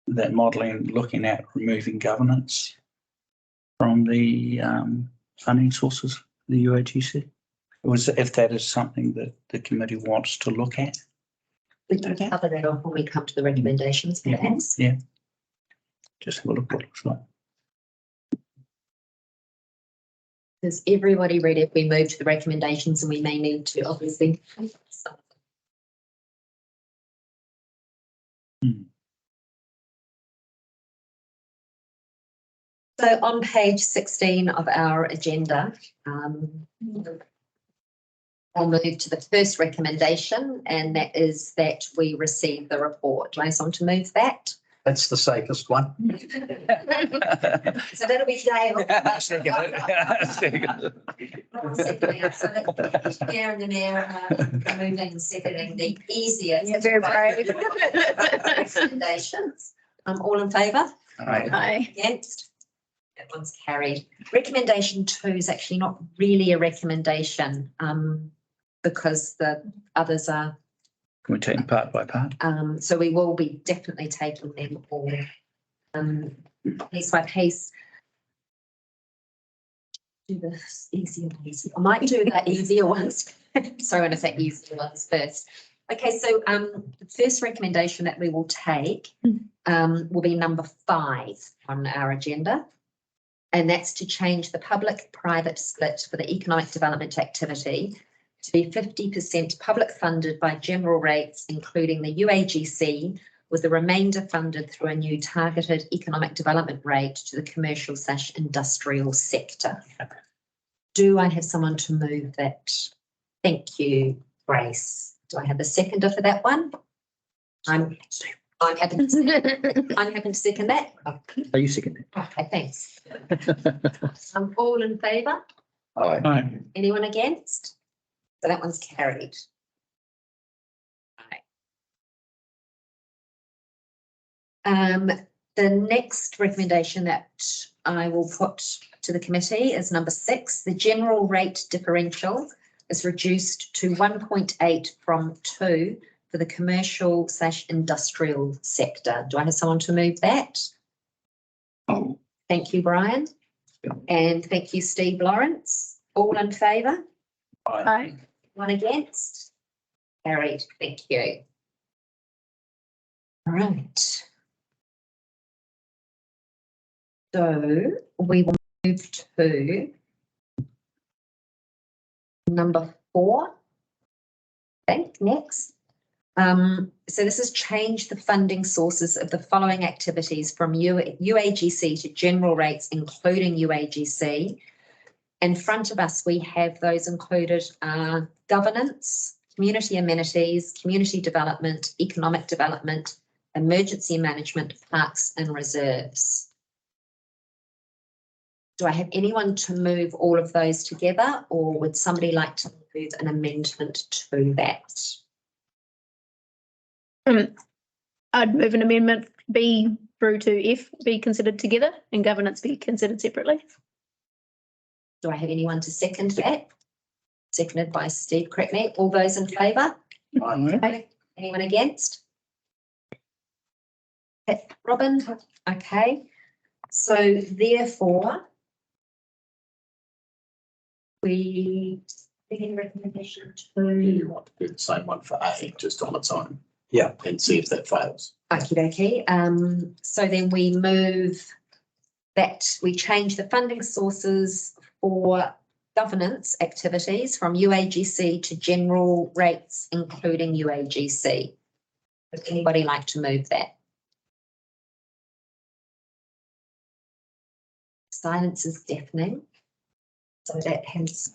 that modelling, looking at removing governance from the funding sources, the UAGC. If that is something that the committee wants to look at. We can cover that off when we come to the recommendations, perhaps. Yeah. Just have a look what it looks like. Is everybody ready if we move to the recommendations, and we may need to obviously. So on page 16 of our agenda, I'll move to the first recommendation, and that is that we receive the report. Do I want to move that? That's the safest one. So that'll be Dale. So that's Chair and the Mayor moving and seconding the easiest. Yeah, very brave. Recommendations. All in favour? Aye. Against? That one's carried. Recommendation 2 is actually not really a recommendation. because the others are, Can we take them part by part? so we will be definitely taking them all, piece by piece. Do this easier ones. I might do the easier ones. Sorry, when I say easier ones first. Okay, so the first recommendation that we will take will be number 5 on our agenda. And that's to change the public-private split for the economic development activity to be 50% public funded by general rates, including the UAGC, with the remainder funded through a new targeted economic development rate to the commercial/industrial sector. Do I have someone to move that? Thank you, Grace. Do I have a seconder for that one? I'm happy to second that. Are you second? Okay, thanks. All in favour? Aye. Anyone against? So that one's carried. The next recommendation that I will put to the committee is number 6. The general rate differential is reduced to 1.8 from 2 for the commercial/industrial sector. Do I have someone to move that? Oh. Thank you, Brian. And thank you, Steve Lawrence. All in favour? Aye. One against? Carried. Thank you. All right. So we will move to number 4. I think next. So this has changed the funding sources of the following activities from UAGC to general rates, including UAGC. In front of us, we have those included governance, community amenities, community development, economic development, emergency management, parks and reserves. Do I have anyone to move all of those together, or would somebody like to move an amendment to that? I'd move an amendment B through to F be considered together and governance be considered separately. Do I have anyone to second that? Seconded by Steve Crackney. All those in favour? Aye. Anyone against? Robin? Okay. So therefore, we begin recommendation to. Want to do the same one for A, just on its own. Yeah. And see if that fails. Okey-dokey. So then we move that we change the funding sources for governance activities from UAGC to general rates, including UAGC. Would anybody like to move that? Silence is deafening. So that has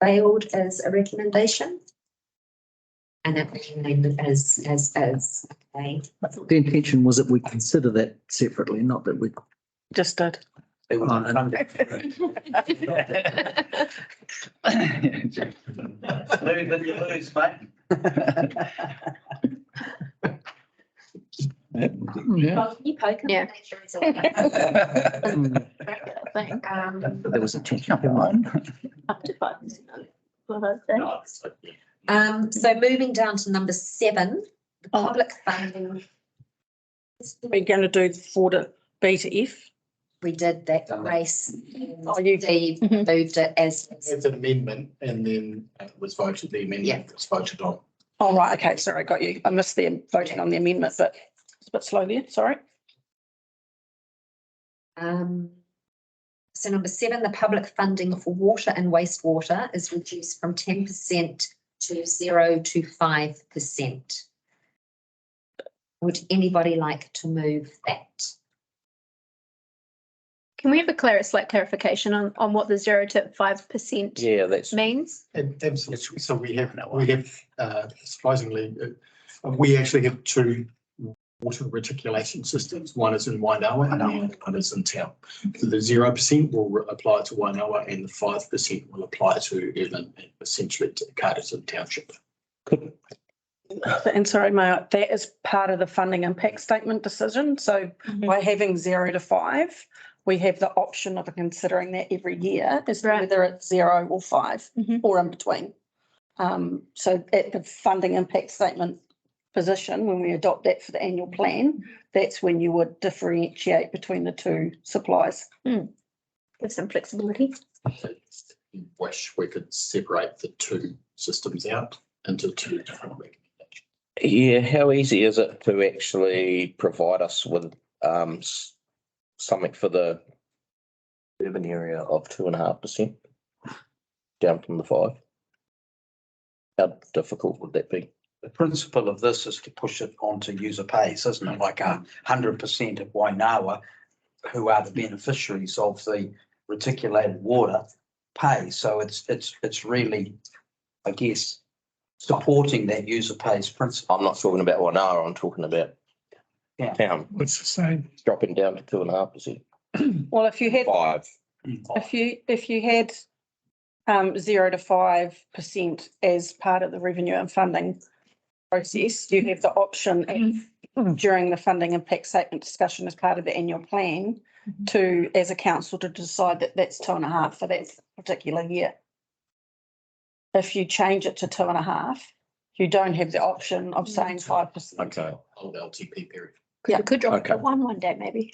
failed as a recommendation. And that recommended as, okay. I thought the intention was that we consider that separately, not that we. Just did. They were Aye. funded. Lose and you lose, mate. Yeah. You poke him. Yeah. Make sure it's all right. I think There was a tension. Never mind. up to 5%. What I say. No, so, yeah. So moving down to number 7, the Oh. public funding. We're going to do 4 to B to F. We did that, Grace. Oh, you- Steve Mhm. moved it as. It's an amendment and then it was voted, the amendment was voted on. Oh, right. Okay. Sorry. Got you. I missed the voting on the amendment, but it's a bit slow there. Sorry. So number 7, the public funding for water and wastewater is reduced from 10% to 0 to 5%. Would anybody like to move that? Can we have a slight clarification on what the 0 to 5% Yeah, that's. means? Absolutely. So we have surprisingly, we actually have 2 water reticulation systems. One is in Wainoa and the other one is in town. So the 0% will apply to Wainoa and the 5% will apply to Evelyn and essentially to Carterton Township. And sorry, Mayor, that is part of the funding impact statement decision. So by having 0 to 5, we have the option of considering that every year as to Right. whether it's 0 or 5 Mhm. or in between. So at the funding impact statement position, when we adopt that for the annual plan, that's when you would differentiate between the two supplies. Give some flexibility. Wish we could separate the two systems out into two different recommendations. Yeah, how easy is it to actually provide us with something for the urban area of 2.5% down from the 5%? How difficult would that be? The principle of this is to push it onto user pays, isn't it? Like 100% of Wainawa, who are the beneficiaries of the reticulated water, pay. So it's really, I guess, supporting that user pays principle. I'm not talking about Wainawa, I'm talking about town. It's the same. Dropping down to 2.5%. Well, if you had 5%. if you had 0 to 5% as part of the revenue and funding process, you have the option during the funding impact statement discussion as part of the annual plan to, as a council, to decide that that's 2.5 for that particular year. If you change it to 2.5, you don't have the option of saying 5%. Okay. Old LTP period. Yeah. Could drop it Okay. to one day, maybe.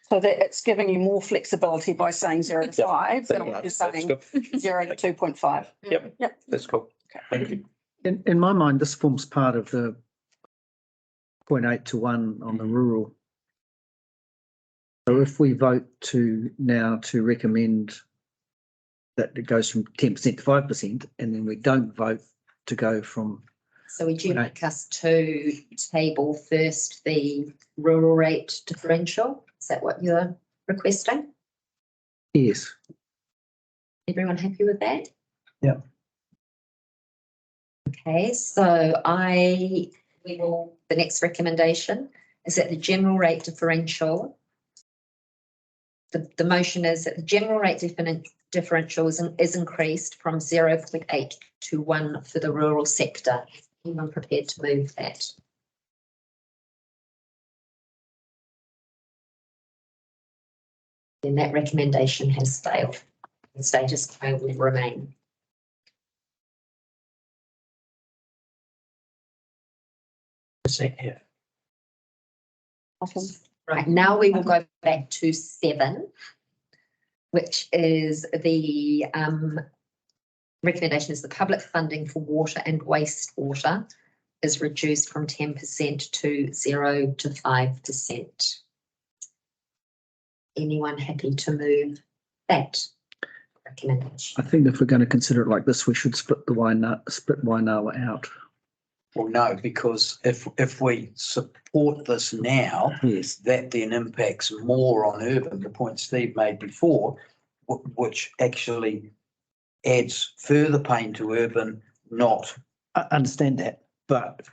So that it's giving you more flexibility by saying 0 to 5 than what you're That's saying good. 0 to 2.5. Yep. Yep. That's cool. Thank you. In my mind, this forms part of the 0.8 to 1 on the rural. So if we vote to recommend that it goes from 10% to 5%, and then we don't vote to go from. So would you like us to table first the rural rate differential? Is that what you're requesting? Yes. Everyone happy with that? Yeah. Okay, so the next recommendation is that the general rate differential. The motion is that the general rate differential is increased from 0.8 to 1 for the rural sector. Anyone prepared to move that? Then that recommendation has failed. The status quo will remain. Awesome. Right, now we will go back to 7, which is the recommendation is the public funding for water and wastewater is reduced from 10% to 0 to 5%. Anyone happy to move that recommendation? I think if we're going to consider it like this, we should split Wainawa out. Well, no, because if we support this now, Yes. that then impacts more on urban, the point Steve made before, which actually adds further pain to urban, not. I understand that, but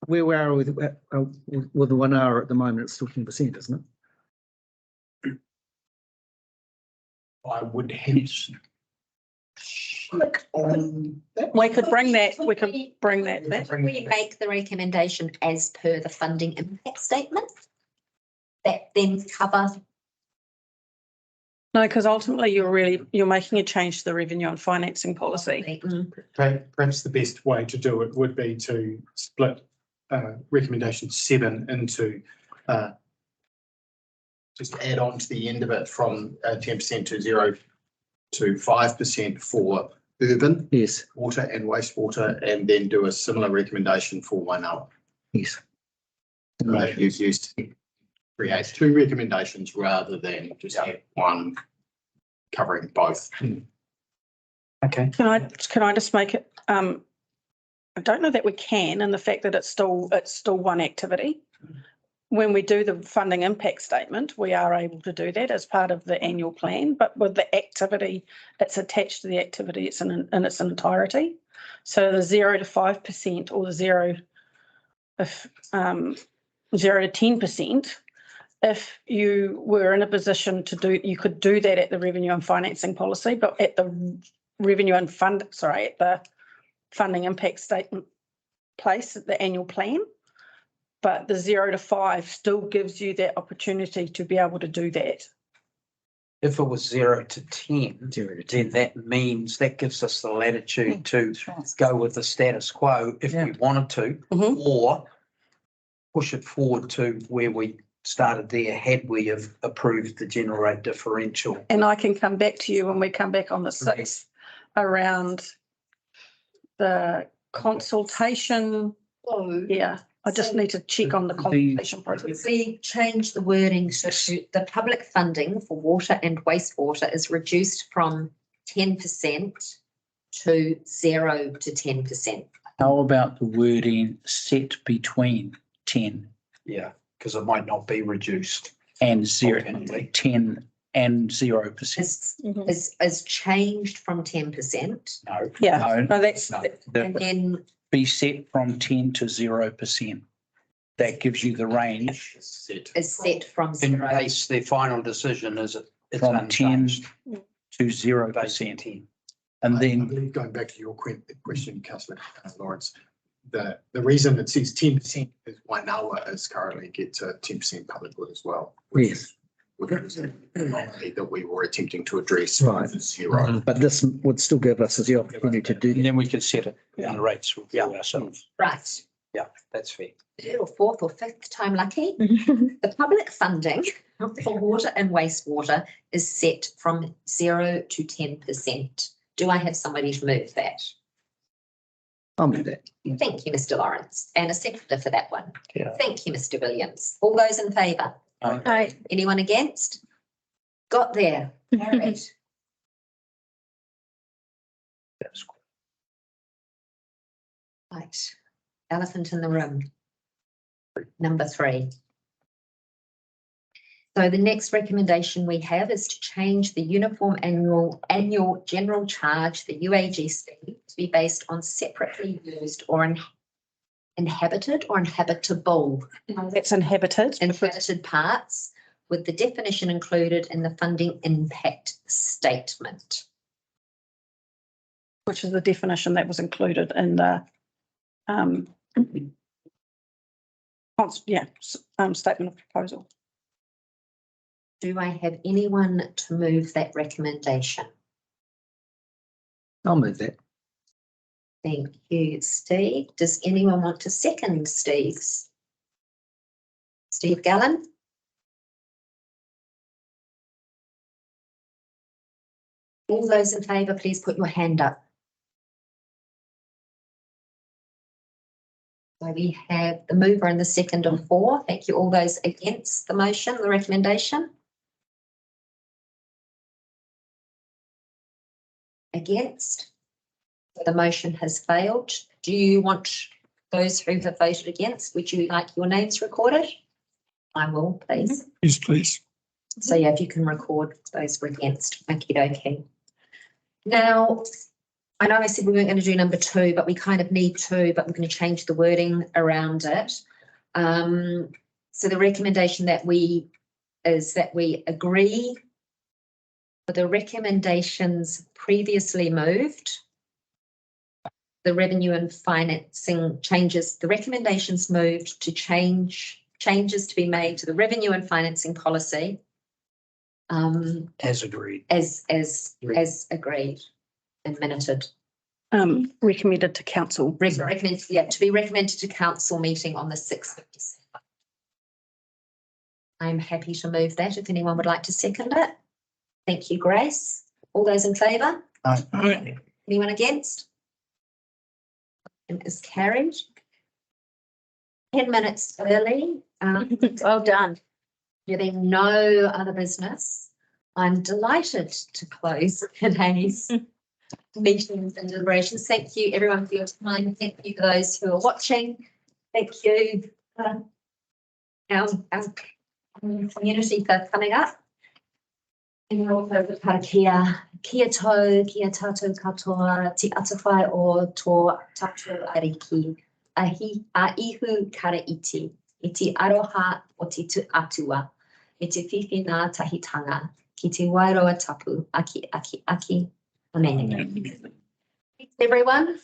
where we are with the 1 hour at the moment, it's still 10%, isn't it? I would hint. We could bring that back. We make the recommendation as per the funding impact statement. That then cover. No, because ultimately you're making a change to the revenue and financing policy. Perhaps the best way to do it would be to split recommendation 7 into just add on to the end of it from 10% to 0 to 5% for urban. Yes. Water and wastewater, and then do a similar recommendation for Wainawa. Yes. Used to create 2 recommendations rather than just have one covering both. Okay. Can I just make it, I don't know that we can, and the fact that it's still one activity. When we do the funding impact statement, we are able to do that as part of the annual plan, but with the activity, it's attached to the activity, it's in its entirety. So the 0 to 5% or the 0 to 10%, if you were in a position to do, you could do that at the revenue and financing policy, but at the at the funding impact statement place, the annual plan. But the 0 to 5 still gives you that opportunity to be able to do that. if it was 0 to 10, 0 to 10. then that means that gives us the latitude to That's right. go with the status quo if we wanted to, Mhm. or push it forward to where we started there had we have approved the general rate differential. And I can come back to you when we come back on the 6th around the consultation. So Yeah, I just need to check on the consultation process. we change the wording so the public funding for water and wastewater is reduced from 10% to 0 to 10%. How about the wording set between 10 Yeah, because it might not be reduced. and 0, Ultimately. 10 and 0%? Is changed from 10%. No. Yeah, No, no, that's, No. And then be set from 10 to 0%. That gives you the range Set. is set from In 0. case the final decision is it's from 10 unchanged. to Based 0%. on 10. And I then, believe going back to your question, councillor Lawrence, the reason it says 10% is Wainawa is currently gets a 10% public good as well. Yes. Which is an anomaly that we were attempting to address. Right. with 0. But this would still give us the opportunity to do and that. then we can set it in the rates Yeah. ourselves. Right. Yeah, that's fair. Third or fourth or fifth time lucky. The public funding for water and wastewater is set from 0 to 10%. Do I have somebody to move that? I'll move that. Thank you, Mr. Lawrence, and a seconder for that one. Yeah. Thank you, Mr. Williams. All those in favour? Aye. Anyone against? Got there. Carried. That's cool. Right. Elephant in the room. Number 3. So the next recommendation we have is to change the uniform annual general charge, the UAGC, to be based on separately used or inhabited or inhabitable that's inhabited. inhabited parts, with the definition included in the funding impact statement. Which is the definition that was included in the statement of proposal. Do I have anyone to move that recommendation? I'll move that. Thank you, Steve. Does anyone want to second Steve's? Steve Gallen? All those in favour, please put your hand up. So we have the mover and the second of 4. Thank you. All those against the motion, the recommendation? Against? The motion has failed. Do you want those who have voted against, would you like your names recorded? I will, please. Yes, please. So yeah, if you can record those who are against. Okay. Now, I know I said we weren't going to do number 2, but we kind of need to, but we're going to change the wording around it. So the recommendation that we agree with the recommendations previously moved. The revenue and financing changes, the recommendations moved to changes to be made to the revenue and financing policy. As agreed. As agreed and minuted. Recommended to council. To be recommended to council meeting on the 6th of December. I'm happy to move that if anyone would like to second it. Thank you, Grace. All those in favour? Aye. Anyone against? It is carried. 10 minutes early. Well done. There being no other business, I'm delighted to close today's meetings and deliberations. Thank you everyone for your time. Thank you for those who are watching. Thank you our community for coming up. And also the Karakia, kia tau, kia tātou katoa, te atawhai o tō tātou ariki, a ihu kara iti, I te aroha o te atua, I te whiwhina tahitanga, ki te wairoa tapu, aki. Amen. Thanks everyone.